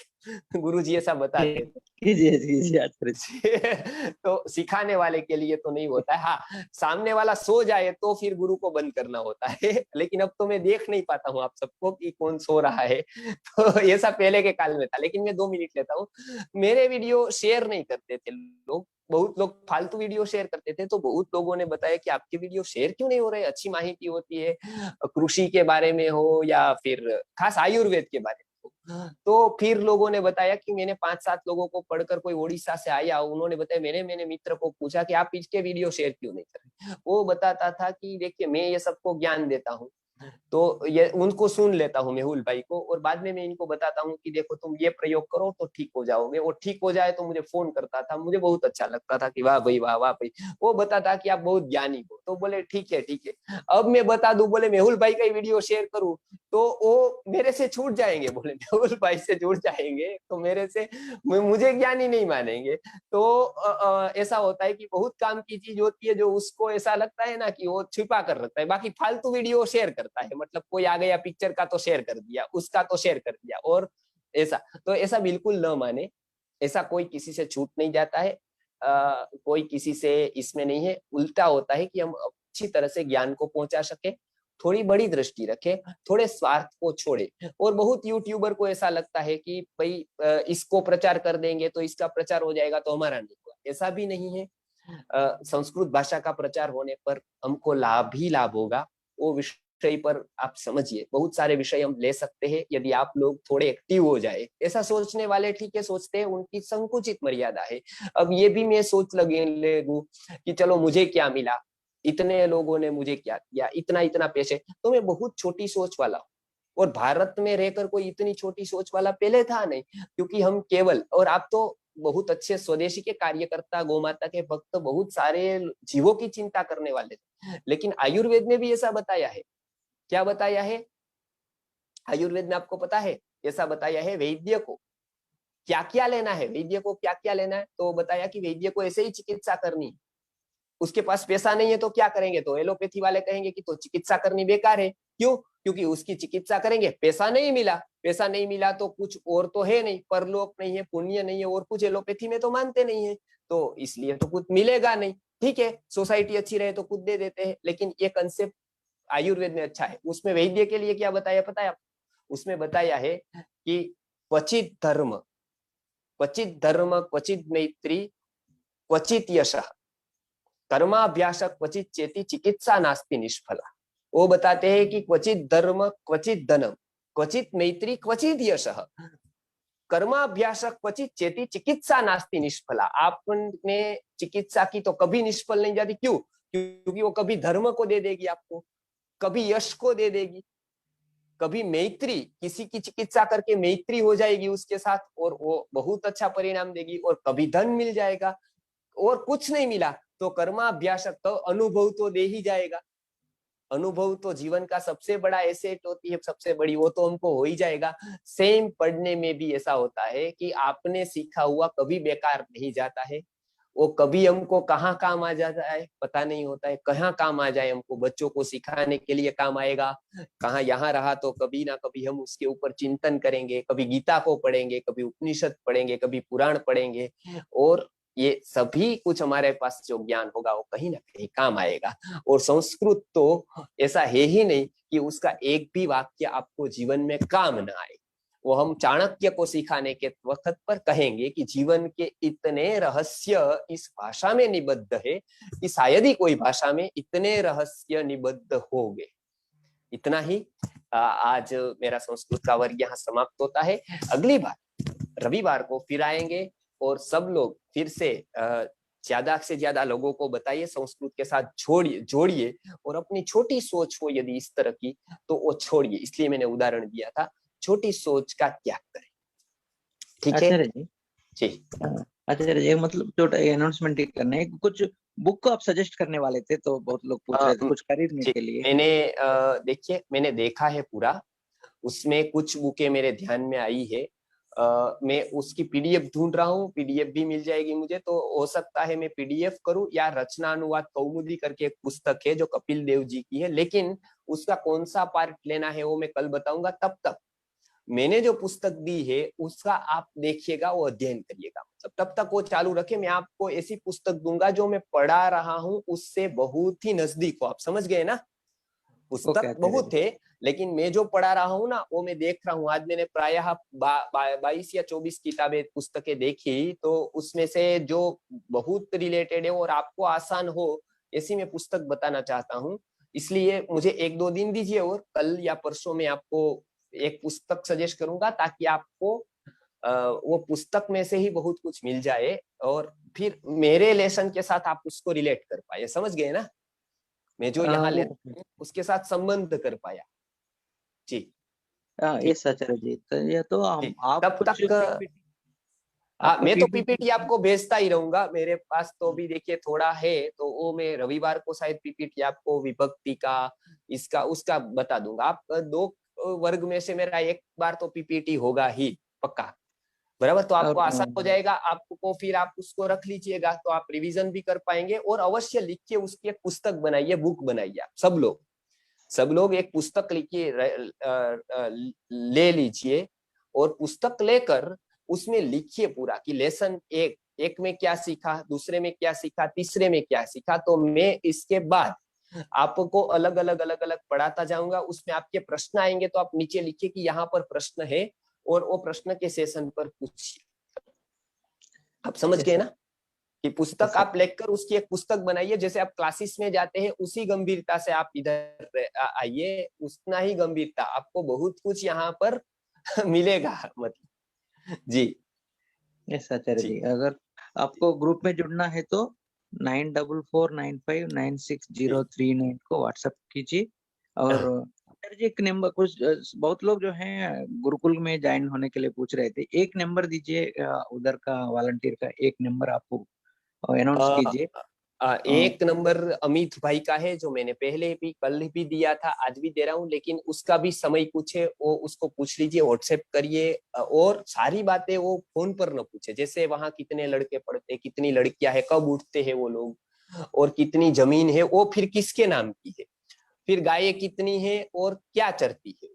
गुरु जी ऐसा बताते हैं। कीजिए कीजिए आचार्य जी। तो सिखाने वाले के लिए तो नहीं होता है। हाँ, सामने वाला सो जाए तो फिर गुरु को बंद करना होता है, लेकिन अब तो मैं देख नहीं पाता हूँ आप सबको कि कौन सो रहा है। तो ये सब पहले के काल में था, लेकिन मैं 2 मिनट लेता हूँ। मेरे वीडियो शेयर नहीं करते थे लोग, बहुत लोग फालतू वीडियो शेयर करते थे, तो बहुत लोगों ने बताया कि आपके वीडियो शेयर क्यों नहीं हो रहे, अच्छी माहिती होती है, कृषि के बारे में हो या फिर खास आयुर्वेद के बारे में हो। तो फिर लोगों ने बताया कि मैंने 5-7 लोगों को पढ़कर, कोई उड़ीसा से आया, उन्होंने बताया, मैंने मित्र को पूछा कि आप इसके वीडियो शेयर क्यों नहीं कर रहे, वो बताता था कि देखिए मैं ये सबको ज्ञान देता हूँ, तो ये उनको सुन लेता हूँ मेहुल भाई को, और बाद में मैं इनको बताता हूँ कि देखो तुम ये प्रयोग करो तो ठीक हो जाओगे, वो ठीक हो जाए तो मुझे फोन करता था, मुझे बहुत अच्छा लगता था कि वाह भाई वाह, वाह भाई। वो बताता कि आप बहुत ज्ञानी हो, तो बोले ठीक है ठीक है। अब मैं बता दूं, बोले मेहुल भाई का वीडियो शेयर करूं तो वो मेरे से छूट जाएंगे, बोले मेहुल भाई से जुड़ जाएंगे तो मेरे से मुझे ज्ञानी नहीं मानेंगे। तो ऐसा होता है कि बहुत काम की चीज होती है जो उसको ऐसा लगता है ना कि वो छिपा कर रखता है, बाकी फालतू वीडियो शेयर करता है, मतलब कोई आ गया पिक्चर का तो शेयर कर दिया, उसका तो शेयर कर दिया, और ऐसा, तो ऐसा बिल्कुल न माने। ऐसा कोई किसी से छूट नहीं जाता है, कोई किसी से इसमें नहीं है, उल्टा होता है कि हम अच्छी तरह से ज्ञान को पहुंचा सके, थोड़ी बड़ी दृष्टि रखे, थोड़े स्वार्थ को छोड़े। और बहुत यूट्यूबर को ऐसा लगता है कि भाई इसको प्रचार कर देंगे तो इसका प्रचार हो जाएगा तो हमारा नहीं हुआ, ऐसा भी नहीं है। संस्कृत भाषा का प्रचार होने पर हमको लाभ ही लाभ होगा। वो विषय पर आप समझिए, बहुत सारे विषय हम ले सकते हैं यदि आप लोग थोड़े एक्टिव हो जाए। ऐसा सोचने वाले ठीक है सोचते हैं, उनकी संकुचित मर्यादा है। अब ये भी मैं सोच लगे लगूं कि चलो मुझे क्या मिला, इतने लोगों ने मुझे क्या दिया, इतना इतना पैसे, तो मैं बहुत छोटी सोच वाला हूँ। और भारत में रहकर कोई इतनी छोटी सोच वाला पहले था नहीं, क्योंकि हम केवल, और आप तो बहुत अच्छे स्वदेशी के कार्यकर्ता, गौ माता के भक्त, बहुत सारे जीवों की चिंता करने वाले थे, लेकिन आयुर्वेद ने भी ऐसा बताया है। क्या बताया है आयुर्वेद में, आपको पता है? ऐसा बताया है वैद्य को क्या क्या लेना है, वैद्य को क्या क्या लेना है, तो बताया कि वैद्य को ऐसे ही चिकित्सा करनी है। उसके पास पैसा नहीं है तो क्या करेंगे, तो एलोपैथी वाले कहेंगे कि तो चिकित्सा करनी बेकार है। क्यों? क्योंकि उसकी चिकित्सा करेंगे, पैसा नहीं मिला, पैसा नहीं मिला तो कुछ और तो है नहीं, परलोक नहीं है, पुण्य नहीं है, और कुछ एलोपैथी में तो मानते नहीं है, तो इसलिए तो कुछ मिलेगा नहीं। ठीक है, सोसाइटी अच्छी रहे तो कुछ दे देते हैं, लेकिन ये कंसेप्ट आयुर्वेद में अच्छा है। उसमें वैद्य के लिए क्या बताया पता है? उसमें बताया है कि क्वचित धर्म, क्वचित धर्म, क्वचित मैत्री, क्वचित यश, कर्माभ्यास क्वचित चेती, चिकित्सा नास्ति निष्फला। वो बताते हैं कि क्वचित धर्म, क्वचित धनम, क्वचित मैत्री, क्वचित यश, कर्माभ्यास क्वचित चेती, चिकित्सा नास्ति निष्फला। आपने चिकित्सा की तो कभी निष्फल नहीं जाती। क्यों? क्योंकि वो कभी धर्म को दे देगी आपको, कभी यश को दे देगी, कभी मैत्री, किसी की चिकित्सा करके मैत्री हो जाएगी उसके साथ और वो बहुत अच्छा परिणाम देगी, और कभी धन मिल जाएगा, और कुछ नहीं मिला तो कर्माभ्यास, तो अनुभव तो दे ही जाएगा। अनुभव तो जीवन का सबसे बड़ा एसेट होती है, सबसे बड़ी, वो तो हमको हो ही जाएगा। सेम पढ़ने में भी ऐसा होता है कि आपने सीखा हुआ कभी बेकार नहीं जाता है, वो कभी हमको कहाँ काम आ जाता है पता नहीं होता है, कहाँ काम आ जाए, हमको बच्चों को सिखाने के लिए काम आएगा, कहाँ यहाँ रहा तो कभी ना कभी हम उसके ऊपर चिंतन करेंगे, कभी गीता को पढ़ेंगे, कभी उपनिषद पढ़ेंगे, कभी पुराण पढ़ेंगे, और ये सभी कुछ हमारे पास जो ज्ञान होगा वो कहीं ना कहीं काम आएगा। और संस्कृत तो ऐसा है ही नहीं कि उसका एक भी वाक्य आपको जीवन में काम ना आए। वो हम चाणक्य को सिखाने के वक्त पर कहेंगे कि जीवन के इतने रहस्य इस भाषा में निबद्ध है कि शायद ही कोई भाषा में इतने रहस्य निबद्ध होंगे। इतना ही आज मेरा संस्कृत का वर्ग यहाँ समाप्त होता है। अगली बार रविवार को फिर आएंगे और सब लोग फिर से ज्यादा से ज्यादा लोगों को बताइए, संस्कृत के साथ जोड़िए, और अपनी छोटी सोच हो यदि इस तरह की तो वो छोड़िए। इसलिए मैंने उदाहरण दिया था, छोटी सोच का त्याग करें। ठीक है आचार्य जी, जी। आचार्य जी, मतलब छोटा अनाउंसमेंट ही करना है। कुछ बुक को आप सजेस्ट करने वाले थे तो बहुत लोग पूछ रहे थे कुछ खरीदने जी, के लिए। मैंने देखिए मैंने देखा है पूरा, उसमें कुछ बुकें मेरे ध्यान में आई है। मैं उसकी पीडीएफ ढूंढ रहा हूँ, पीडीएफ भी मिल जाएगी मुझे तो हो सकता है मैं पीडीएफ करूँ, या रचनानुवाद कौमुदी करके एक पुस्तक है जो कपिल देव जी की है, लेकिन उसका कौन सा पार्ट लेना है वो मैं कल बताऊंगा। तब तक मैंने जो पुस्तक दी है उसका आप देखिएगा, वो अध्ययन करिएगा, मतलब तब तक वो चालू रखे। मैं आपको ऐसी पुस्तक दूंगा जो मैं पढ़ा रहा हूँ उससे बहुत ही नजदीक हो, आप समझ गए ना? पुस्तक बहुत थे, लेकिन मैं जो पढ़ा रहा हूँ ना, वो मैं देख रहा हूँ। आज मैंने प्रायः 22 या 24 किताबें पुस्तकें देखी, तो उसमें से जो बहुत रिलेटेड है और आपको आसान हो ऐसी मैं पुस्तक बताना चाहता हूँ। इसलिए मुझे 1-2 दिन दीजिए और कल या परसों में आपको एक पुस्तक सजेस्ट करूंगा, ताकि आपको वो पुस्तक में से ही बहुत कुछ मिल जाए और फिर मेरे लेसन के साथ आप उसको रिलेट कर पाए। समझ गए ना? मैं जो यहाँ लेता हूँ उसके साथ संबंध कर पाया जी। यस आचार्य जी, तो ये तो आप तब कुछ तक आपका मैं तो पीपीटी। पीपीटी आपको भेजता ही रहूंगा। मेरे पास तो भी देखिए थोड़ा है, तो वो मैं रविवार को शायद पीपीटी आपको विभक्ति का, इसका उसका बता दूंगा। आप 2 वर्ग में से मेरा एक बार तो पीपीटी होगा ही पक्का, बराबर? तो आपको आसान हो जाएगा। आपको फिर आप उसको रख लीजिएगा, तो आप रिवीजन भी कर पाएंगे। और अवश्य लिखिए, उसकी एक पुस्तक बनाइए, बुक बनाइए। आप सब लोग एक पुस्तक लिखिए, ले लीजिए और पुस्तक लेकर उसमें लिखिए पूरा कि लेसन एक में क्या सीखा, दूसरे में क्या सीखा, तीसरे में क्या सीखा। तो मैं इसके बाद आपको अलग अलग पढ़ाता जाऊंगा। उसमें आपके प्रश्न आएंगे तो आप नीचे लिखिए कि यहाँ पर प्रश्न है, और वो प्रश्न के सेशन पर पूछिए। आप समझ गए ना कि पुस्तक आप लेकर उसकी एक पुस्तक बनाइए। जैसे आप क्लासेस में जाते हैं उसी गंभीरता से आप इधर आइए, उतना ही गंभीरता आपको बहुत कुछ यहाँ पर मिलेगा, मतलब जी। यस आचार्य जी, अगर आपको ग्रुप में जुड़ना है तो 9449596039 को व्हाट्सएप कीजिए। और आचार्य जी एक नंबर, कुछ बहुत लोग जो हैं गुरुकुल में ज्वाइन होने के लिए पूछ रहे थे, एक नंबर दीजिए उधर का वॉलंटियर का एक नंबर आपको अनाउंस कीजिए। एक नंबर अमित भाई का है, जो मैंने पहले भी कल भी दिया था, आज भी दे रहा हूँ, लेकिन उसका भी समय कुछ है, वो उसको पूछ लीजिए, व्हाट्सएप करिए। और सारी बातें वो फोन पर न पूछे, जैसे वहां कितने लड़के पढ़ते, कितनी लड़कियां है, कब उठते हैं वो लोग, और कितनी जमीन है, वो फिर किसके नाम की है, फिर गायें कितनी है और क्या चरती है,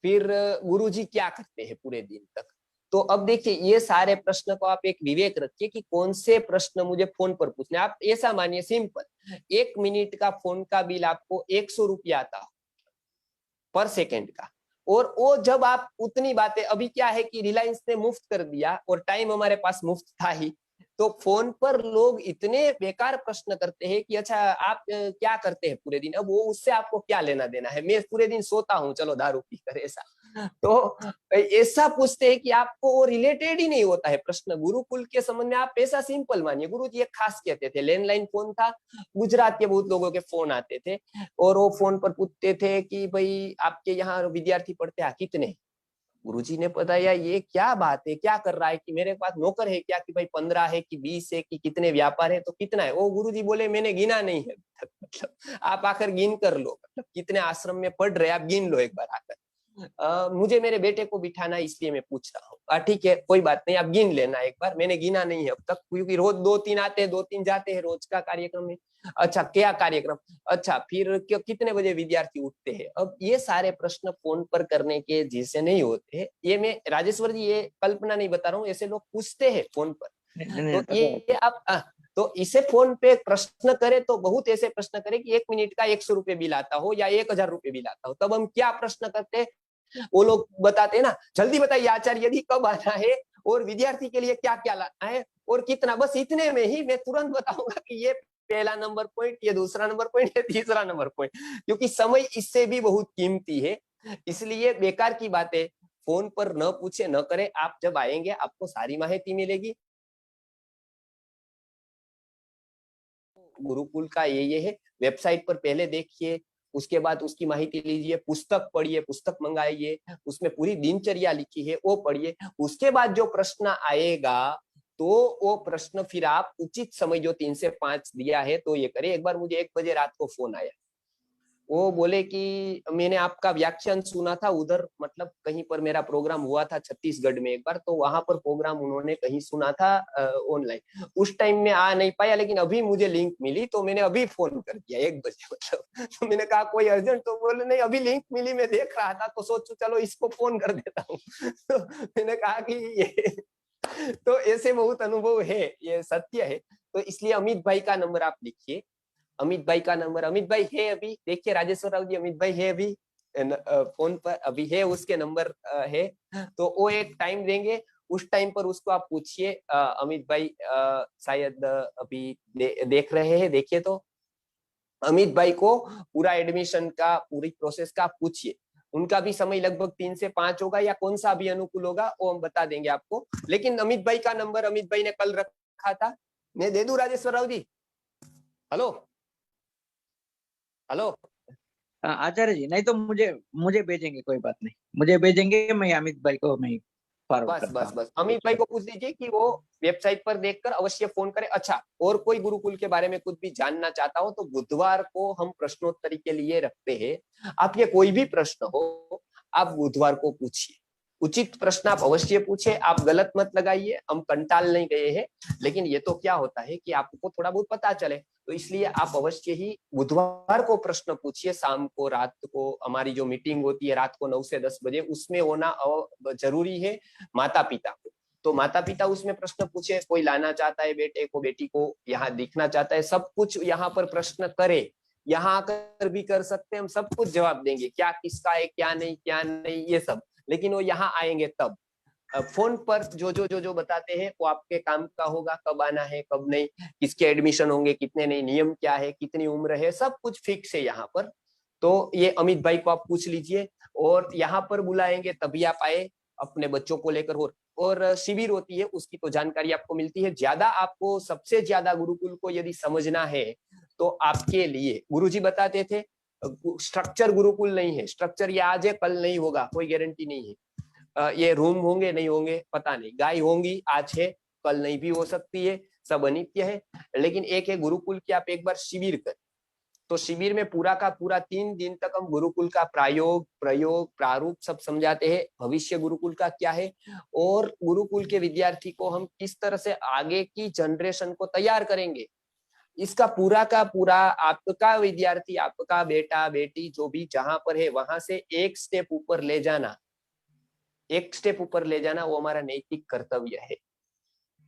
फिर गुरुजी क्या करते हैं पूरे दिन तक। तो अब देखिए, ये सारे प्रश्न को आप एक विवेक रखिए कि कौन से प्रश्न मुझे फोन पर पूछने। आप ऐसा मानिए सिंपल, 1 मिनट का फोन का बिल आपको 100 रुपया आता पर सेकेंड का। और वो जब आप उतनी बातें, अभी क्या है कि रिलायंस ने मुफ्त कर दिया और टाइम हमारे पास मुफ्त था ही, तो फोन पर लोग इतने बेकार प्रश्न करते हैं कि अच्छा आप क्या करते हैं पूरे दिन। अब वो उससे आपको क्या लेना देना है, मैं पूरे दिन सोता हूँ, चलो दारू पी कर, ऐसा। तो ऐसा पूछते हैं कि आपको वो रिलेटेड ही नहीं होता है प्रश्न गुरुकुल के संबंध में। आप ऐसा सिंपल मानिए, गुरुजी एक खास कहते थे, लैंडलाइन फोन था, गुजरात के बहुत लोगों के फोन आते थे, और वो फोन पर पूछते थे कि भाई आपके यहाँ विद्यार्थी पढ़ते हैं कितने। गुरुजी ने बताया ये क्या बात है, क्या कर रहा है, कि मेरे पास नौकर है क्या, कि भाई 15 है कि 20 है, कि कितने व्यापार है, तो कितना है। वो गुरुजी बोले मैंने गिना नहीं है मतलब आप आकर गिन कर लो, मतलब कितने आश्रम में पढ़ रहे आप गिन लो एक बार आकर। मुझे मेरे बेटे को बिठाना इसलिए मैं पूछ रहा हूँ। ठीक है कोई बात नहीं, आप गिन लेना एक बार, मैंने गिना नहीं है अब तक, क्योंकि रोज 2-3 आते हैं, 2-3 जाते हैं, रोज का कार्यक्रम है। अच्छा क्या कार्यक्रम, अच्छा फिर कितने बजे विद्यार्थी उठते हैं। अब ये सारे प्रश्न फोन पर करने के जैसे नहीं होते। ये मैं राजेश्वर जी ये कल्पना नहीं बता रहा हूँ, ऐसे लोग पूछते हैं फोन पर। तो ये आप तो इसे फोन पे प्रश्न करे तो बहुत ऐसे प्रश्न करे कि 1 मिनट का 100 रुपये बिल आता हो या 1000 रुपये बिल आता हो। तब हम क्या प्रश्न करते हैं, वो लोग बताते हैं ना, जल्दी बताइए आचार्य यदि कब आना है और विद्यार्थी के लिए क्या क्या लाना है और कितना। बस इतने में ही मैं तुरंत बताऊंगा कि ये पहला नंबर पॉइंट, ये दूसरा नंबर पॉइंट, ये तीसरा नंबर पॉइंट, क्योंकि समय इससे भी बहुत कीमती है। इसलिए बेकार की बातें फोन पर न पूछे, न करें। आप जब आएंगे आपको सारी माहिती मिलेगी। गुरुकुल का ये है, वेबसाइट पर पहले देखिए, उसके बाद उसकी माहिती लीजिए, पुस्तक पढ़िए, पुस्तक मंगाइए, उसमें पूरी दिनचर्या लिखी है वो पढ़िए। उसके बाद जो प्रश्न आएगा तो वो प्रश्न फिर आप उचित समय जो 3 से 5 दिया है तो ये करें। एक बार मुझे 1 बजे रात को फोन आया, वो बोले कि मैंने आपका व्याख्यान सुना था उधर, मतलब कहीं पर मेरा प्रोग्राम हुआ था छत्तीसगढ़ में एक बार, तो वहां पर प्रोग्राम उन्होंने कहीं सुना था ऑनलाइन। उस टाइम में आ नहीं पाया, लेकिन अभी मुझे लिंक मिली तो मैंने अभी फोन कर दिया 1 बजे मतलब। तो मैंने कहा कोई अर्जेंट, तो बोले नहीं अभी लिंक मिली, मैं देख रहा था तो सोचो चलो इसको फोन कर देता हूँ। तो मैंने कहा कि ये तो ऐसे बहुत अनुभव है, ये सत्य है। तो इसलिए अमित भाई का नंबर आप लिखिए, अमित भाई का नंबर, अमित भाई है अभी, देखिए राजेश्वर राव जी, अमित भाई है अभी फोन पर, अभी है, उसके नंबर है, तो वो एक टाइम देंगे, उस टाइम पर उसको आप पूछिए। अमित भाई शायद अभी देख रहे हैं, देखिए तो अमित भाई को पूरा एडमिशन का, पूरी प्रोसेस का पूछिए। उनका भी समय लगभग 3 से 5 होगा, या कौन सा भी अनुकूल होगा वो हम बता देंगे आपको। लेकिन अमित भाई का नंबर अमित भाई ने कल रखा था, मैं दे दूं राजेश्वर राव जी? Hello hello. आचार्य जी, नहीं तो मुझे मुझे भेजेंगे, कोई बात नहीं, मुझे भेजेंगे, मैं अमित भाई को मैं फॉरवर्ड बस करता बस हूँ। बस अमित भाई को पूछ दीजिए कि वो वेबसाइट पर देखकर अवश्य फोन करें। अच्छा, और कोई गुरुकुल के बारे में कुछ भी जानना चाहता हो तो बुधवार को हम प्रश्नोत्तरी के लिए रखते हैं। आपके कोई भी प्रश्न हो, आप बुधवार को पूछिए, उचित प्रश्न आप अवश्य पूछे, आप गलत मत लगाइए, हम कंटाल नहीं गए हैं। लेकिन ये तो क्या होता है कि आपको थोड़ा बहुत पता चले, तो इसलिए आप अवश्य ही बुधवार को प्रश्न पूछिए। शाम को, रात को हमारी जो मीटिंग होती है रात को 9 से 10 बजे, उसमें होना जरूरी है माता पिता को। तो माता पिता उसमें प्रश्न पूछे, कोई लाना चाहता है बेटे को, बेटी को यहाँ दिखना चाहता है, सब कुछ यहाँ पर प्रश्न करे, यहाँ आकर भी कर सकते हैं, हम सब कुछ जवाब देंगे, क्या किसका है, क्या नहीं ये सब। लेकिन वो यहाँ आएंगे तब। फोन पर जो बताते हैं वो आपके काम का होगा, कब आना है कब नहीं, किसके एडमिशन होंगे कितने नहीं, नियम क्या है, कितनी उम्र है, सब कुछ फिक्स है यहाँ पर। तो ये अमित भाई को आप पूछ लीजिए, और यहाँ पर बुलाएंगे तभी आप आए अपने बच्चों को लेकर। और शिविर होती है, उसकी तो जानकारी आपको मिलती है। ज्यादा आपको, सबसे ज्यादा गुरुकुल को यदि समझना है तो आपके लिए गुरुजी बताते थे, स्ट्रक्चर गुरुकुल नहीं है, स्ट्रक्चर ये आज है कल नहीं होगा, कोई गारंटी नहीं है। ये रूम होंगे नहीं होंगे पता नहीं, गाय होंगी आज है कल नहीं भी हो सकती है, सब अनित्य है। लेकिन एक है गुरुकुल की, आप एक बार शिविर करें, तो शिविर में पूरा का पूरा 3 दिन तक हम गुरुकुल का प्रयोग प्रारूप सब समझाते हैं, भविष्य गुरुकुल का क्या है, और गुरुकुल के विद्यार्थी को हम किस तरह से आगे की जनरेशन को तैयार करेंगे, इसका पूरा का पूरा आपका विद्यार्थी, आपका बेटा बेटी जो भी जहां पर है, वहां से एक स्टेप ऊपर ले जाना, एक स्टेप ऊपर ले जाना, वो हमारा नैतिक कर्तव्य है।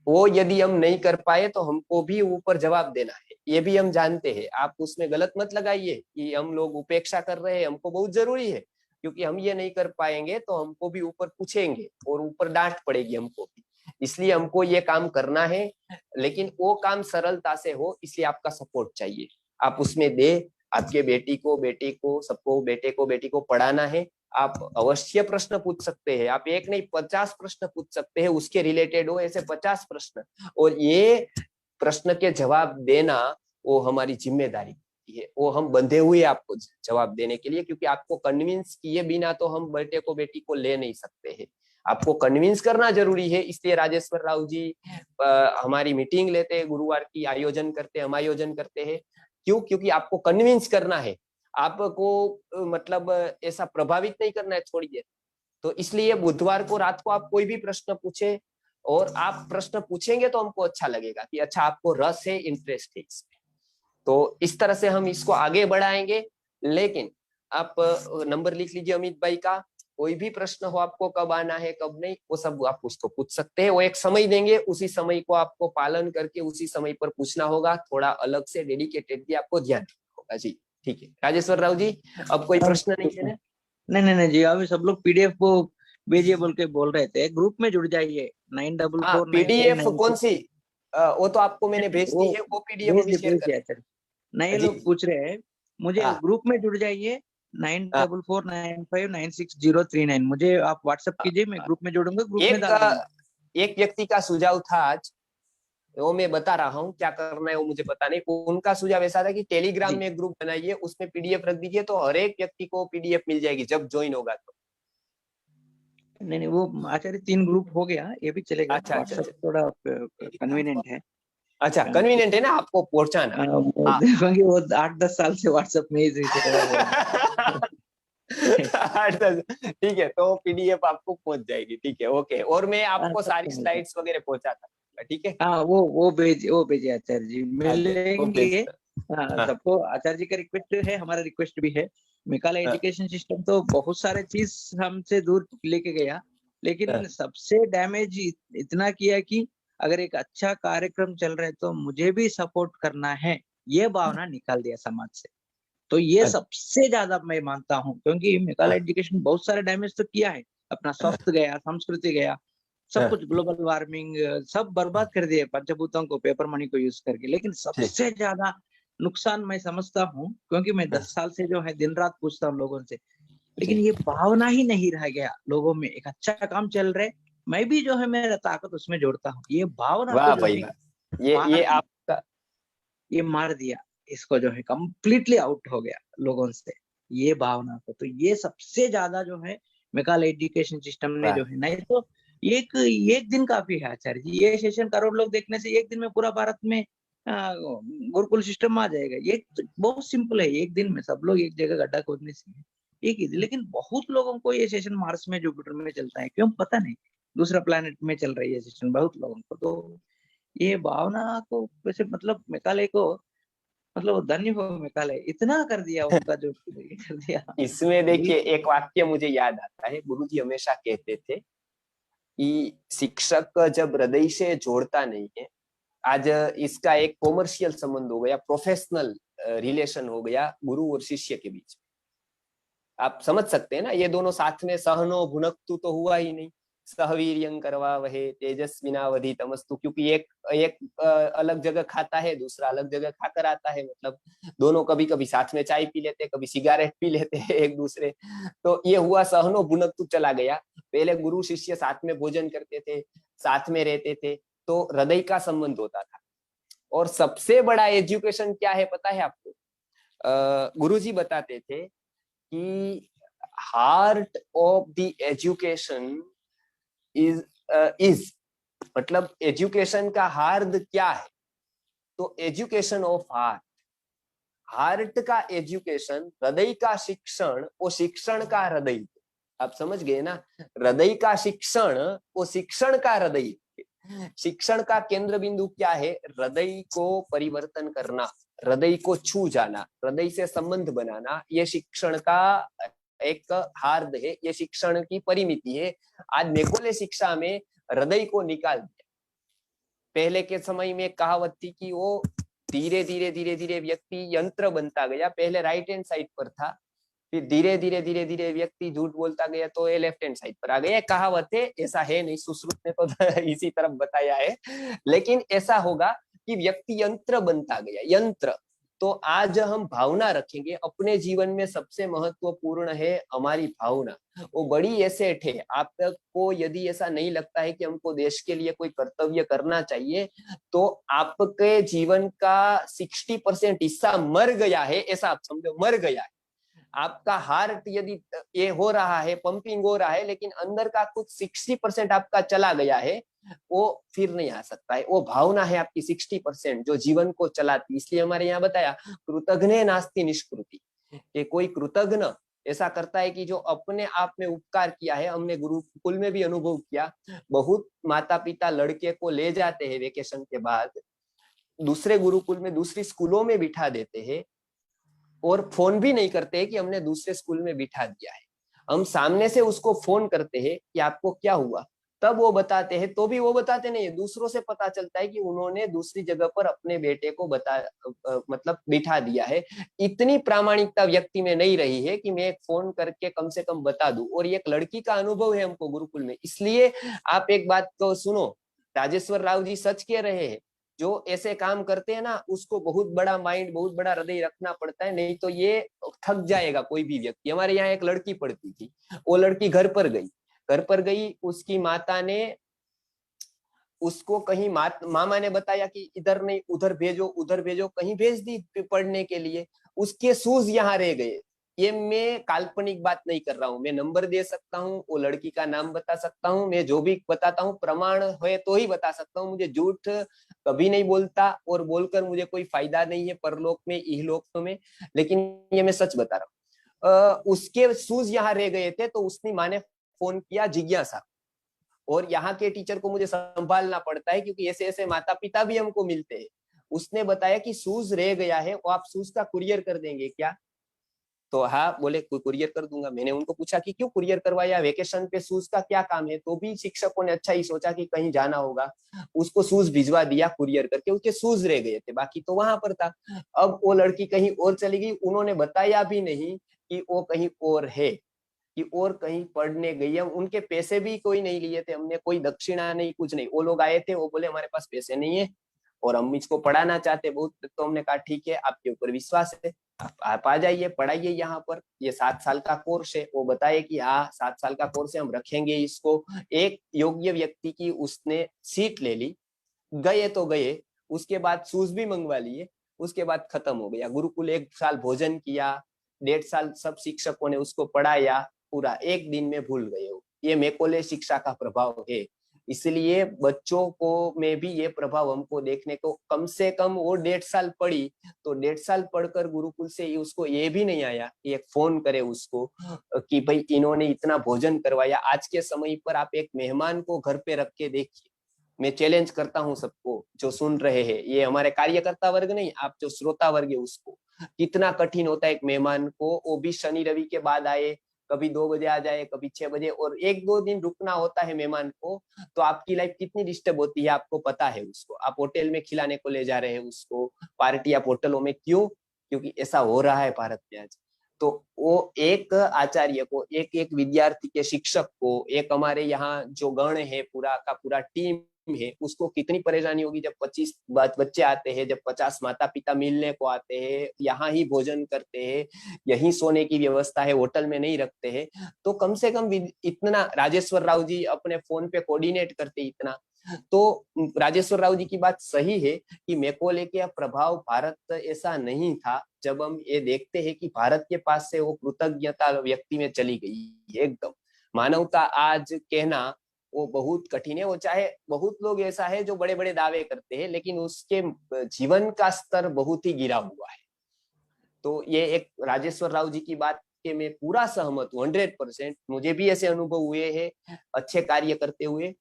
वो यदि हम नहीं कर पाए तो हमको भी ऊपर जवाब देना है, ये भी हम जानते हैं। आप उसमें गलत मत लगाइए कि हम लोग उपेक्षा कर रहे हैं, हमको बहुत जरूरी है, क्योंकि हम ये नहीं कर पाएंगे तो हमको भी ऊपर पूछेंगे और ऊपर डांट पड़ेगी हमको भी, इसलिए हमको ये काम करना है। लेकिन वो काम सरलता से हो, इसलिए आपका सपोर्ट चाहिए, आप उसमें दे। आपके बेटी को, बेटे को, सबको, बेटे को, बेटी को पढ़ाना है, आप अवश्य प्रश्न पूछ सकते हैं। आप एक नहीं 50 प्रश्न पूछ सकते हैं, उसके रिलेटेड हो ऐसे 50 प्रश्न, और ये प्रश्न के जवाब देना वो हमारी जिम्मेदारी है, वो हम बंधे हुए आपको जवाब देने के लिए, क्योंकि आपको कन्विंस किए बिना तो हम बेटे को, बेटी को ले नहीं सकते हैं, आपको कन्विंस करना जरूरी है। इसलिए राजेश्वर राव जी हमारी मीटिंग लेते हैं, गुरुवार की आयोजन करते हैं, हम आयोजन करते हैं। क्यों? क्योंकि आपको कन्विंस करना है, आपको मतलब ऐसा प्रभावित नहीं करना है थोड़ी देर। तो इसलिए बुधवार को रात को आप कोई भी प्रश्न पूछे, और आप प्रश्न पूछेंगे तो हमको अच्छा लगेगा कि अच्छा आपको रस है, इंटरेस्ट है इसमें। तो इस तरह से हम इसको आगे बढ़ाएंगे। लेकिन आप नंबर लिख लीजिए अमित भाई का, कोई भी प्रश्न हो आपको, कब आना है कब नहीं, वो सब आप उसको पूछ सकते हैं। वो एक समय देंगे, उसी समय को आपको पालन करके उसी समय पर पूछना होगा, थोड़ा अलग से डेडिकेटेडली आपको ध्यान रखना होगा जी। ठीक है राजेश्वर राव जी, अब कोई प्रश्न नहीं है ना? नहीं नहीं नहीं जी, अभी सब लोग पीडीएफ को भेजिए बोल के बोल रहे थे, ग्रुप में जुड़ जाइए, हाँ 9449 पीडीएफ कौन सी? वो तो आपको मैंने भेज वो दी है, वो पीडीएफ अभी शेयर भेज कर। दिया सर। नए जी लोग पूछ रहे हैं, मुझे हाँ ग्रुप में जुड़ जाइए। हाँ। 9449596039, मुझे आप व्हाट्सएप कीजिए, मैं ग्रुप में जोड़ूंगा, ग्रुप में एक डाल दूंगा। एक व्यक्ति का सुझाव था आज, वो मैं बता रहा हूँ क्या करना है वो मुझे पता नहीं। उनका सुझाव ऐसा था कि टेलीग्राम जी, में एक ग्रुप बनाइए, उसमें पीडीएफ रख दीजिए, तो हर एक व्यक्ति को पीडीएफ मिल जाएगी जब ज्वाइन होगा तो। नहीं नहीं, वो आचार्य 3 ग्रुप हो गया, ये भी चलेगा, अच्छा अच्छा व्हाट्सएप अच्छा। थोड़ा टेलीग्राम कन्वीनियंट को, है। अच्छा कन्वीनियंट है ना आपको पहुंचाना। हाँ। क्योंकि वो 8-10 साल से व्हाट्सएप में ही रहे हो रहा है। ठीक है, तो पीडीएफ आपको पहुंच जाएगी, ठीक है ओके। और मैं हाँ, आपको तब सारी तो मिल जाए। स्लाइड्स वगैरह पहुंचाता हूँ, ठीक है। हाँ, वो भेजिए आचार्य जी, अच्छा वो मिलेंगे। भेजता। हाँ, हाँ सबको आचार्य जी का रिक्वेस्ट है, हमारा रिक्वेस्ट भी है। मेकाला हाँ एजुकेशन सिस्टम तो बहुत सारे चीज हमसे दूर लेके गया, हाँ लेकिन सबसे डैमेज इतना किया कि अगर एक अच्छा कार्यक्रम चल रहा है तो मुझे भी सपोर्ट करना है। ये भावना निकाल दिया समाज से। तो ये सबसे ज्यादा मैं मानता हूँ, क्योंकि मेकाले एजुकेशन बहुत सारे डैमेज तो किया है, अपना स्वास्थ्य गया, संस्कृति गया, सब कुछ, ग्लोबल वार्मिंग सब बर्बाद कर दिए पंचभूतों को, पेपर मनी को यूज करके। लेकिन सबसे ज्यादा नुकसान मैं समझता हूँ, क्योंकि मैं 10 साल से जो है दिन रात पूछता हूँ लोगों से, लेकिन ये भावना ही नहीं रह गया लोगों में। एक अच्छा काम चल रहे, मैं भी जो है मेरा ताकत उसमें जोड़ता हूँ, ये भावना को वाह जो भाई है वाह, मार ये दिया, आपका ये मार दिया, इसको जो है कंप्लीटली आउट हो गया लोगों से, ये भावना को। तो ये सबसे ज्यादा जो है मेकाले एजुकेशन सिस्टम ने जो है, नहीं तो एक एक दिन काफी है आचार्य जी, ये सेशन करोड़ लोग देखने से एक दिन में पूरा भारत में गुरुकुल सिस्टम आ जाएगा। ये तो बहुत सिंपल है, एक दिन में सब लोग एक जगह गड्ढा खोदने से एक ही दिन। लेकिन बहुत लोगों को ये सेशन मार्स में, जुपिटर में चलता है, क्यों पता नहीं, दूसरा प्लेनेट में चल रही है सेशन बहुत लोगों को। तो ये भावना को वैसे मतलब मेकाले को, मतलब धन्य हो मेकाले, इतना कर दिया उनका जो ये कर दिया। इसमें देखिए बिल्कुल। एक वाक्य मुझे याद आता है, गुरुजी हमेशा कहते थे कि शिक्षक जब हृदय से जोड़ता नहीं है, आज इसका एक कॉमर्शियल संबंध हो गया, प्रोफेशनल रिलेशन हो गया गुरु और शिष्य के बीच। आप समझ सकते हैं ना, ये दोनों साथ में सहनो भुनक्तु तो हुआ ही नहीं, सहवीर्यं करवावहे तेजस्विनावधीतमस्तु, क्योंकि एक एक अलग जगह खाता है, दूसरा अलग जगह खाकर आता है, मतलब दोनों कभी कभी साथ में चाय पी लेते, कभी सिगारेट पी लेते हैं एक दूसरे। तो ये हुआ सहनो भुनक्तु चला गया। पहले गुरु शिष्य साथ में भोजन करते थे, साथ में रहते थे, तो हृदय का संबंध होता था। और सबसे बड़ा एजुकेशन क्या है पता है आपको? गुरुजी बताते थे कि heart of the education is मतलब एजुकेशन का हार्द क्या है? तो एजुकेशन ऑफ हार्ट, हार्ट का एजुकेशन, हृदय का शिक्षण, वो शिक्षण का हृदय। आप समझ गए ना, हृदय का शिक्षण, वो शिक्षण का हृदय। शिक्षण का केंद्र बिंदु क्या है? हृदय को परिवर्तन करना, हृदय को छू जाना, हृदय से संबंध बनाना, ये शिक्षण का एक हार्द है, ये शिक्षण की परिमिति है। आज मेकाले शिक्षा में हृदय को निकाल दिया। पहले के समय में कहावत थी कि वो धीरे धीरे धीरे धीरे व्यक्ति यंत्र बनता गया। पहले राइट हैंड साइड पर था, फिर धीरे धीरे धीरे धीरे व्यक्ति झूठ बोलता गया तो ये लेफ्ट हैंड साइड पर आ गया। कहावत है, ऐसा है नहीं, सुश्रुत ने तो इसी तरफ बताया है, लेकिन ऐसा होगा कि व्यक्ति यंत्र बनता गया, यंत्र। तो आज हम भावना रखेंगे, अपने जीवन में सबसे महत्वपूर्ण है हमारी भावना, वो बड़ी एसेट है। आपको यदि ऐसा नहीं लगता है कि हमको देश के लिए कोई कर्तव्य करना चाहिए, तो आपके जीवन का 60% हिस्सा मर गया है, ऐसा आप समझो, मर गया है। आपका हार्ट यदि ये हो रहा है, पंपिंग हो रहा है, लेकिन अंदर का कुछ 60% आपका चला गया है, वो फिर नहीं आ सकता है। वो भावना है आपकी 60% जो जीवन को चलाती। इसलिए हमारे यहाँ बताया, कृतघ्ने नास्ति निष्कृति, कि कोई कृतघ्न ऐसा करता है कि जो अपने आप में उपकार किया है। हमने गुरुकुल में भी अनुभव किया, बहुत माता पिता लड़के को ले जाते हैं वेकेशन के बाद, दूसरे गुरुकुल में, दूसरी स्कूलों में बिठा देते हैं, और फोन भी नहीं करते हैं कि हमने दूसरे स्कूल में बिठा दिया है। हम सामने से उसको फोन करते हैं कि आपको क्या हुआ, तब वो बताते हैं, तो भी वो बताते नहीं है, दूसरों से पता चलता है कि उन्होंने दूसरी जगह पर अपने बेटे को मतलब बिठा दिया है। इतनी प्रामाणिकता व्यक्ति में नहीं रही है कि मैं एक फोन करके कम से कम बता दूं। और ये एक लड़की का अनुभव है हमको गुरुकुल में। इसलिए आप एक बात तो सुनो, राजेश्वर राव जी सच कह रहे हैं, जो ऐसे काम करते हैं ना, उसको बहुत बड़ा माइंड, बहुत बड़ा हृदय रखना पड़ता है, नहीं तो ये थक जाएगा कोई भी व्यक्ति। हमारे यहाँ एक लड़की पढ़ती थी, वो लड़की घर पर गई, उसकी माता ने उसको कहीं मामा ने बताया कि इधर नहीं उधर भेजो, उधर भेजो, कहीं भेज दी पढ़ने के लिए। उसके शूज यहाँ रह गए। ये मैं काल्पनिक बात नहीं कर रहा हूँ, मैं नंबर दे सकता हूँ, वो लड़की का नाम बता सकता हूँ, मैं जो भी बताता हूँ प्रमाण है तो ही बता सकता हूँ। मुझे झूठ कभी नहीं बोलता, और बोलकर मुझे कोई फायदा नहीं है परलोक में, इहलोक में, लेकिन ये मैं सच बता रहा हूँ। उसके शूज यहाँ रह गए थे, तो उसने माँ ने फोन किया जिज्ञासा, और यहाँ के टीचर को मुझे संभालना पड़ता है क्योंकि ऐसे ऐसे माता पिता भी हमको मिलते हैं। उसने बताया कि शूज रह गया है, वो आप शूज का कुरियर कर देंगे क्या? तो हाँ बोले कुरियर कर दूंगा। मैंने उनको पूछा कि क्यों कुरियर करवाया, वेकेशन पे शूज का क्या काम है? तो भी शिक्षकों ने अच्छा ही सोचा कि कहीं जाना होगा, उसको शूज भिजवा दिया कुरियर करके। उसके शूज रह गए थे, बाकी तो वहां पर था। अब वो लड़की कहीं और चली गई, उन्होंने बताया भी नहीं कि वो कहीं और है, कि और कहीं पढ़ने गई है। उनके पैसे भी कोई नहीं लिए थे हमने, कोई दक्षिणा नहीं, कुछ नहीं। वो लोग आए थे, वो बोले हमारे पास पैसे नहीं है और हम इसको पढ़ाना चाहते बहुत। तो हमने कहा ठीक है, आपके ऊपर विश्वास है, आप आ जाइए, पढ़ाइए यहाँ पर, ये 7 साल का कोर्स है। वो बताए कि हाँ 7 साल का कोर्स है, हम रखेंगे इसको। एक योग्य व्यक्ति की उसने सीट ले ली, गए तो गए, उसके बाद शूज भी मंगवा लिए, उसके बाद खत्म हो गया। गुरुकुल 1 साल भोजन किया, 1.5 साल सब शिक्षकों ने उसको पढ़ाया, पूरा एक दिन में भूल गए हो। ये मेकोले शिक्षा का प्रभाव है। इसलिए बच्चों को में भी ये प्रभाव हमको देखने को, कम से कम वो 1.5 साल पढ़ी, तो 1.5 साल पढ़कर गुरुकुल से उसको ये भी नहीं आया कि एक फोन करे उसको कि भाई इन्होंने इतना भोजन करवाया। आज के समय पर आप एक मेहमान को घर पे रख के देखिए, मैं चैलेंज करता हूं सबको जो सुन रहे हैं, ये हमारे कार्यकर्ता वर्ग नहीं, आप जो श्रोता वर्ग है उसको, कितना कठिन होता है एक मेहमान को, वो भी शनि रवि के बाद आए, कभी 2 बजे आ जाए, कभी 6 बजे, और 1-2 दिन रुकना होता है मेहमान को। तो आपकी लाइफ कितनी डिस्टर्ब होती है आपको पता है। उसको आप होटल में खिलाने को ले जा रहे हैं, उसको पार्टी आप होटलों में, क्यों? क्योंकि ऐसा हो रहा है भारत में आज। तो वो एक आचार्य को, एक एक विद्यार्थी के शिक्षक को, एक हमारे यहाँ जो गण है पूरा का पूरा टीम है, उसको कितनी परेशानी होगी जब 25 बच्चे आते हैं, जब 50 माता पिता मिलने को आते हैं, यहाँ ही भोजन करते हैं, यहीं सोने की व्यवस्था है, होटल में नहीं रखते हैं। तो कम से कम इतना राजेश्वर राव जी अपने फोन पे कोऑर्डिनेट करते इतना। तो राजेश्वर राव जी की बात सही है कि मैकोले के प्रभाव भारत ऐसा नहीं था। जब हम ये देखते हैं कि भारत के पास से वो कृतज्ञता व्यक्ति में चली गई एकदम, मानवता आज कहना वो बहुत कठिन है। वो चाहे बहुत लोग ऐसा है जो बड़े बड़े दावे करते हैं, लेकिन उसके जीवन का स्तर बहुत ही गिरा हुआ है। तो ये एक राजेश्वर राव जी की बात के मैं पूरा सहमत हूँ 100%। मुझे भी ऐसे अनुभव हुए हैं अच्छे कार्य करते हुए।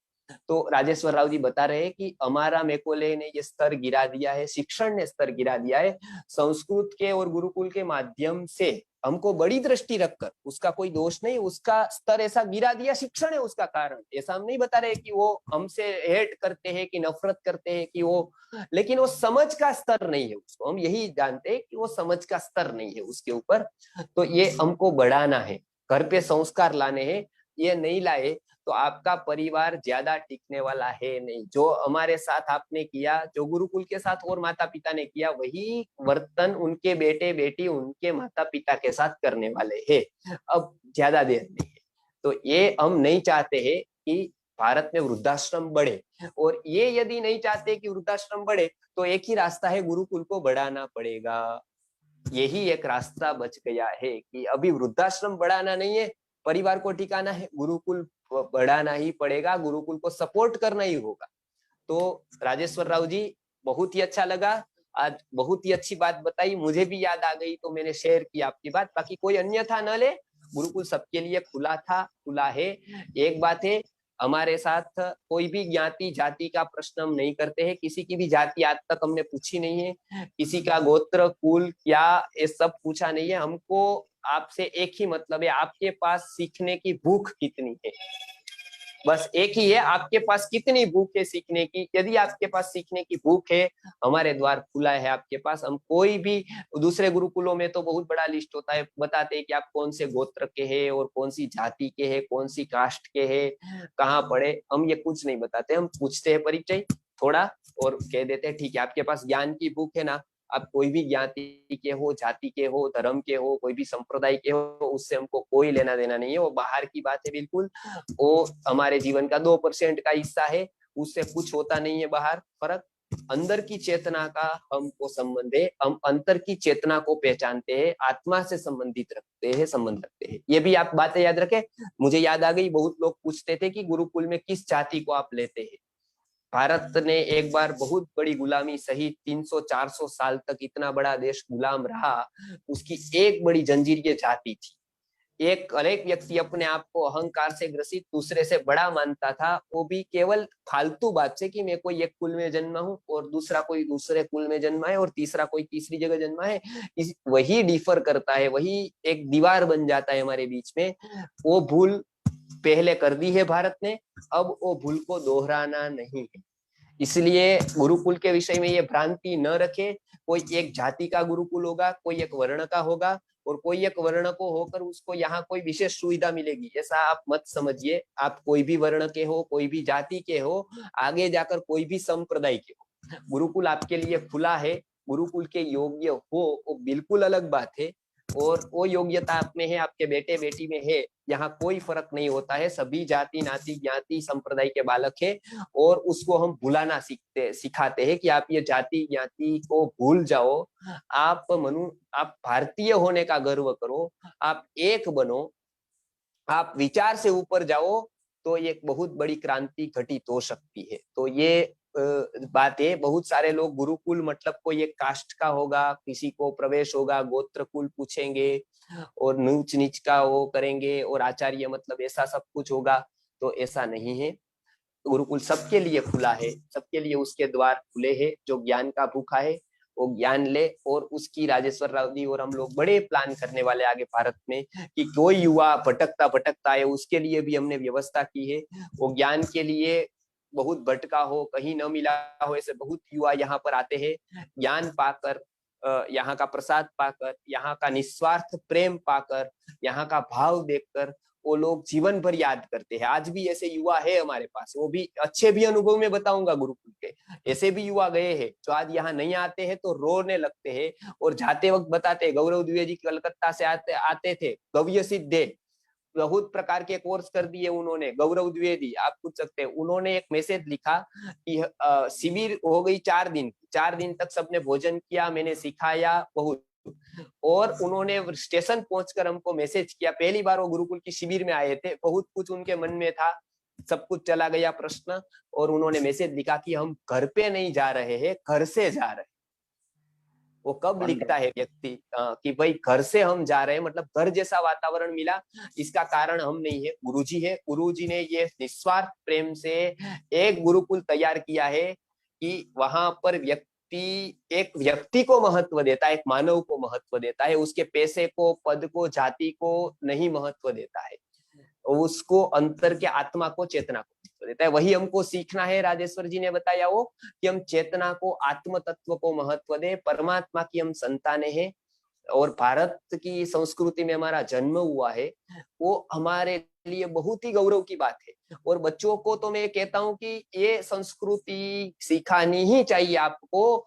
तो राजेश्वर राव जी बता रहे हैं कि हमारा मैकोले ने ये स्तर गिरा दिया है, शिक्षण ने स्तर गिरा दिया है। संस्कृत के और गुरुकुल के माध्यम से हमको बड़ी दृष्टि रखकर, उसका कोई दोष नहीं, उसका स्तर ऐसा गिरा दिया, शिक्षण है उसका कारण। ऐसा हम नहीं बता रहे कि वो हमसे हेट करते हैं कि नफरत करते हैं कि वो, लेकिन वो समझ का स्तर नहीं है। उसको हम यही जानते हैं कि वो समझ का स्तर नहीं है उसके ऊपर। तो ये हमको बढ़ाना है, घर पे संस्कार लाने हैं। ये नहीं लाए तो आपका परिवार ज्यादा टिकने वाला है नहीं। जो हमारे साथ आपने किया, जो गुरुकुल के साथ और माता पिता ने किया, वही वर्तन उनके बेटे बेटी उनके माता पिता के साथ करने वाले हैं। अब ज्यादा देर नहीं है। तो ये हम नहीं चाहते हैं कि भारत में वृद्धाश्रम बढ़े, और ये यदि नहीं चाहते कि वृद्धाश्रम बढ़े तो एक ही रास्ता है, गुरुकुल को बढ़ाना पड़ेगा। यही एक रास्ता बच गया है कि अभी वृद्धाश्रम बढ़ाना नहीं है, परिवार को टिकाना है, गुरुकुल बढ़ाना ही पड़ेगा, गुरुकुल को सपोर्ट करना ही होगा। तो राजेश्वर राव जी, बहुत ही अच्छा लगा, आज बहुत ही अच्छी बात बताई, मुझे भी याद आ गई तो मैंने शेयर किया आपकी बात। बाकी कोई अन्यथा न ले, गुरुकुल सबके लिए खुला था, खुला है। एक बात है, हमारे साथ कोई भी ज्ञाति जाति का प्रश्न हम नहीं करते हैं, किसी की भी जाति आज तक हमने पूछी नहीं है, किसी का गोत्र कुल क्या ये सब पूछा नहीं है। हमको आपसे एक ही मतलब है, आपके पास सीखने की भूख कितनी है, बस एक ही है, आपके पास कितनी भूख है सीखने की। यदि आपके पास सीखने की भूख है, हमारे द्वार खुला है आपके पास। हम कोई भी, दूसरे गुरुकुलों में तो बहुत बड़ा लिस्ट होता है, बताते हैं कि आप कौन से गोत्र के हैं और कौन सी जाति के हैं, कौन सी कास्ट के हैं, कहाँ पढ़े, हम ये कुछ नहीं बताते। हम पूछते हैं परिचय थोड़ा और कह देते हैं ठीक है, आपके पास ज्ञान की भूख है ना, आप कोई भी ज्ञाति के हो, जाति के हो, धर्म के हो, कोई भी संप्रदाय के हो, उससे हमको कोई लेना देना नहीं है। वो बाहर की बात है बिल्कुल, वो हमारे जीवन का 2% का हिस्सा है, उससे कुछ होता नहीं है बाहर फर्क। अंदर की चेतना का हमको संबंध है, हम अंतर की चेतना को पहचानते हैं, आत्मा से संबंधित संबंध रखते हैं। ये भी आप बातें याद रखें। मुझे याद आ गई, बहुत लोग पूछते थे कि गुरुकुल में किस जाति को आप लेते हैं। भारत ने एक बार बहुत बड़ी गुलामी सही, 300-400 साल तक इतना बड़ा देश गुलाम रहा, उसकी एक बड़ी जंजीर ये जाति थी। एक व्यक्ति अपने आप को अहंकार से ग्रसित दूसरे से बड़ा मानता था, वो भी केवल फालतू बात से कि मैं कोई एक कुल में जन्मा हूँ और दूसरा कोई दूसरे कुल में जन्मा है और तीसरा कोई तीसरी जगह जन्मा है, वही डिफर करता है, वही एक दीवार बन जाता है हमारे बीच में। वो भूल पहले कर दी है भारत ने, अब वो भूल को दोहराना नहीं है। इसलिए गुरुकुल के विषय में ये भ्रांति न रखे, कोई एक जाति का गुरुकुल होगा, कोई एक वर्ण का होगा, और कोई एक वर्ण को होकर उसको यहाँ कोई विशेष सुविधा मिलेगी, ऐसा आप मत समझिए। आप कोई भी वर्ण के हो, कोई भी जाति के हो, आगे जाकर कोई भी संप्रदाय के हो, गुरुकुल आपके लिए खुला है। गुरुकुल के योग्य हो वो बिल्कुल अलग बात है, और वो योग्यता आप में है, आपके बेटे बेटी में है, यहाँ कोई फर्क नहीं होता है। सभी जाति नाती ज्ञाति संप्रदाय के बालक है, और उसको हम भुलाना सिखाते हैं कि आप ये जाति ज्ञाति को भूल जाओ, आप आप भारतीय होने का गर्व करो, आप एक बनो, आप विचार से ऊपर जाओ, तो एक बहुत बड़ी क्रांति घटित हो सकती है। तो ये बात है। बहुत सारे लोग गुरुकुल मतलब कोई एक कास्ट का होगा, किसी को प्रवेश होगा, गोत्र कुल पूछेंगे और नीच नीच का वो करेंगे, और आचार्य मतलब ऐसा सब कुछ होगा, तो ऐसा नहीं है। गुरुकुल सबके लिए खुला है, सबके लिए उसके द्वार खुले हैं। जो ज्ञान का भूखा है वो ज्ञान ले, और उसकी राजेश्वर राव जी और हम लोग बड़े प्लान करने वाले आगे भारत में, कि कोई युवा भटकता भटकता है उसके लिए भी हमने व्यवस्था की है। वो ज्ञान के लिए बहुत भटका हो, कहीं न मिला हो, ऐसे बहुत युवा यहाँ पर आते हैं, ज्ञान पाकर, यहाँ का प्रसाद पाकर, यहाँ का निस्वार्थ प्रेम पाकर, यहाँ का भाव देखकर वो लोग जीवन भर याद करते हैं। आज भी ऐसे युवा है हमारे पास, वो भी अच्छे भी अनुभव में बताऊंगा गुरुकुल के। ऐसे भी युवा गए हैं जो आज यहाँ नहीं आते हैं तो रोने लगते हैं, और जाते वक्त बताते हैं, गौरव द्विवेदी कलकत्ता से आते थे, गव्य सिद्धे बहुत प्रकार के कोर्स कर दिए उन्होंने। गौरव द्विवेदी, आप पूछ सकते हैं, उन्होंने एक मैसेज लिखा कि शिविर हो गई 4 दिन, 4 दिन तक सबने भोजन किया, मैंने सिखाया बहुत, और उन्होंने स्टेशन पहुंचकर हमको मैसेज किया। पहली बार वो गुरुकुल की शिविर में आए थे, बहुत कुछ उनके मन में था, सब कुछ चला गया प्रश्न, और उन्होंने मैसेज लिखा कि हम घर पे नहीं जा रहे हैं, घर से जा रहे हैं। वो कब लिखता है व्यक्ति कि भाई घर से हम जा रहे हैं, मतलब घर जैसा वातावरण मिला, इसका कारण हम नहीं है, गुरुजी है। गुरुजी ने ये निस्वार्थ प्रेम से एक गुरुकुल तैयार किया है कि वहां पर एक व्यक्ति को महत्व देता है, एक मानव को महत्व देता है, उसके पैसे को, पद को, जाति को नहीं महत्व देता है, उसको अंतर के आत्मा को, चेतना को महत्व देता है। वही हमको सीखना है। राजेश्वर जी ने बताया वो कि हम चेतना को, आत्म तत्व को महत्व दें, परमात्मा की हम संतानें हैं, और भारत की संस्कृति में हमारा जन्म हुआ है, वो हमारे लिए बहुत ही गौरव की बात है। और बच्चों को तो मैं कहता हूँ कि ये संस्कृति सिखानी ही चाहिए आपको,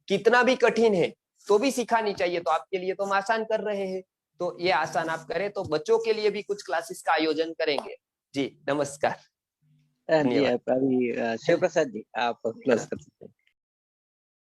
कितना भी कठिन है तो भी सिखानी चाहिए। तो आपके लिए तो हम आसान कर रहे हैं, तो ये आसान आप करें, तो बच्चों के लिए भी कुछ क्लासेस का आयोजन करेंगे। जी नमस्कार, जी धन्यवाद। आप अभी शिव प्रसाद जी आप क्लोज कर सकते हैं।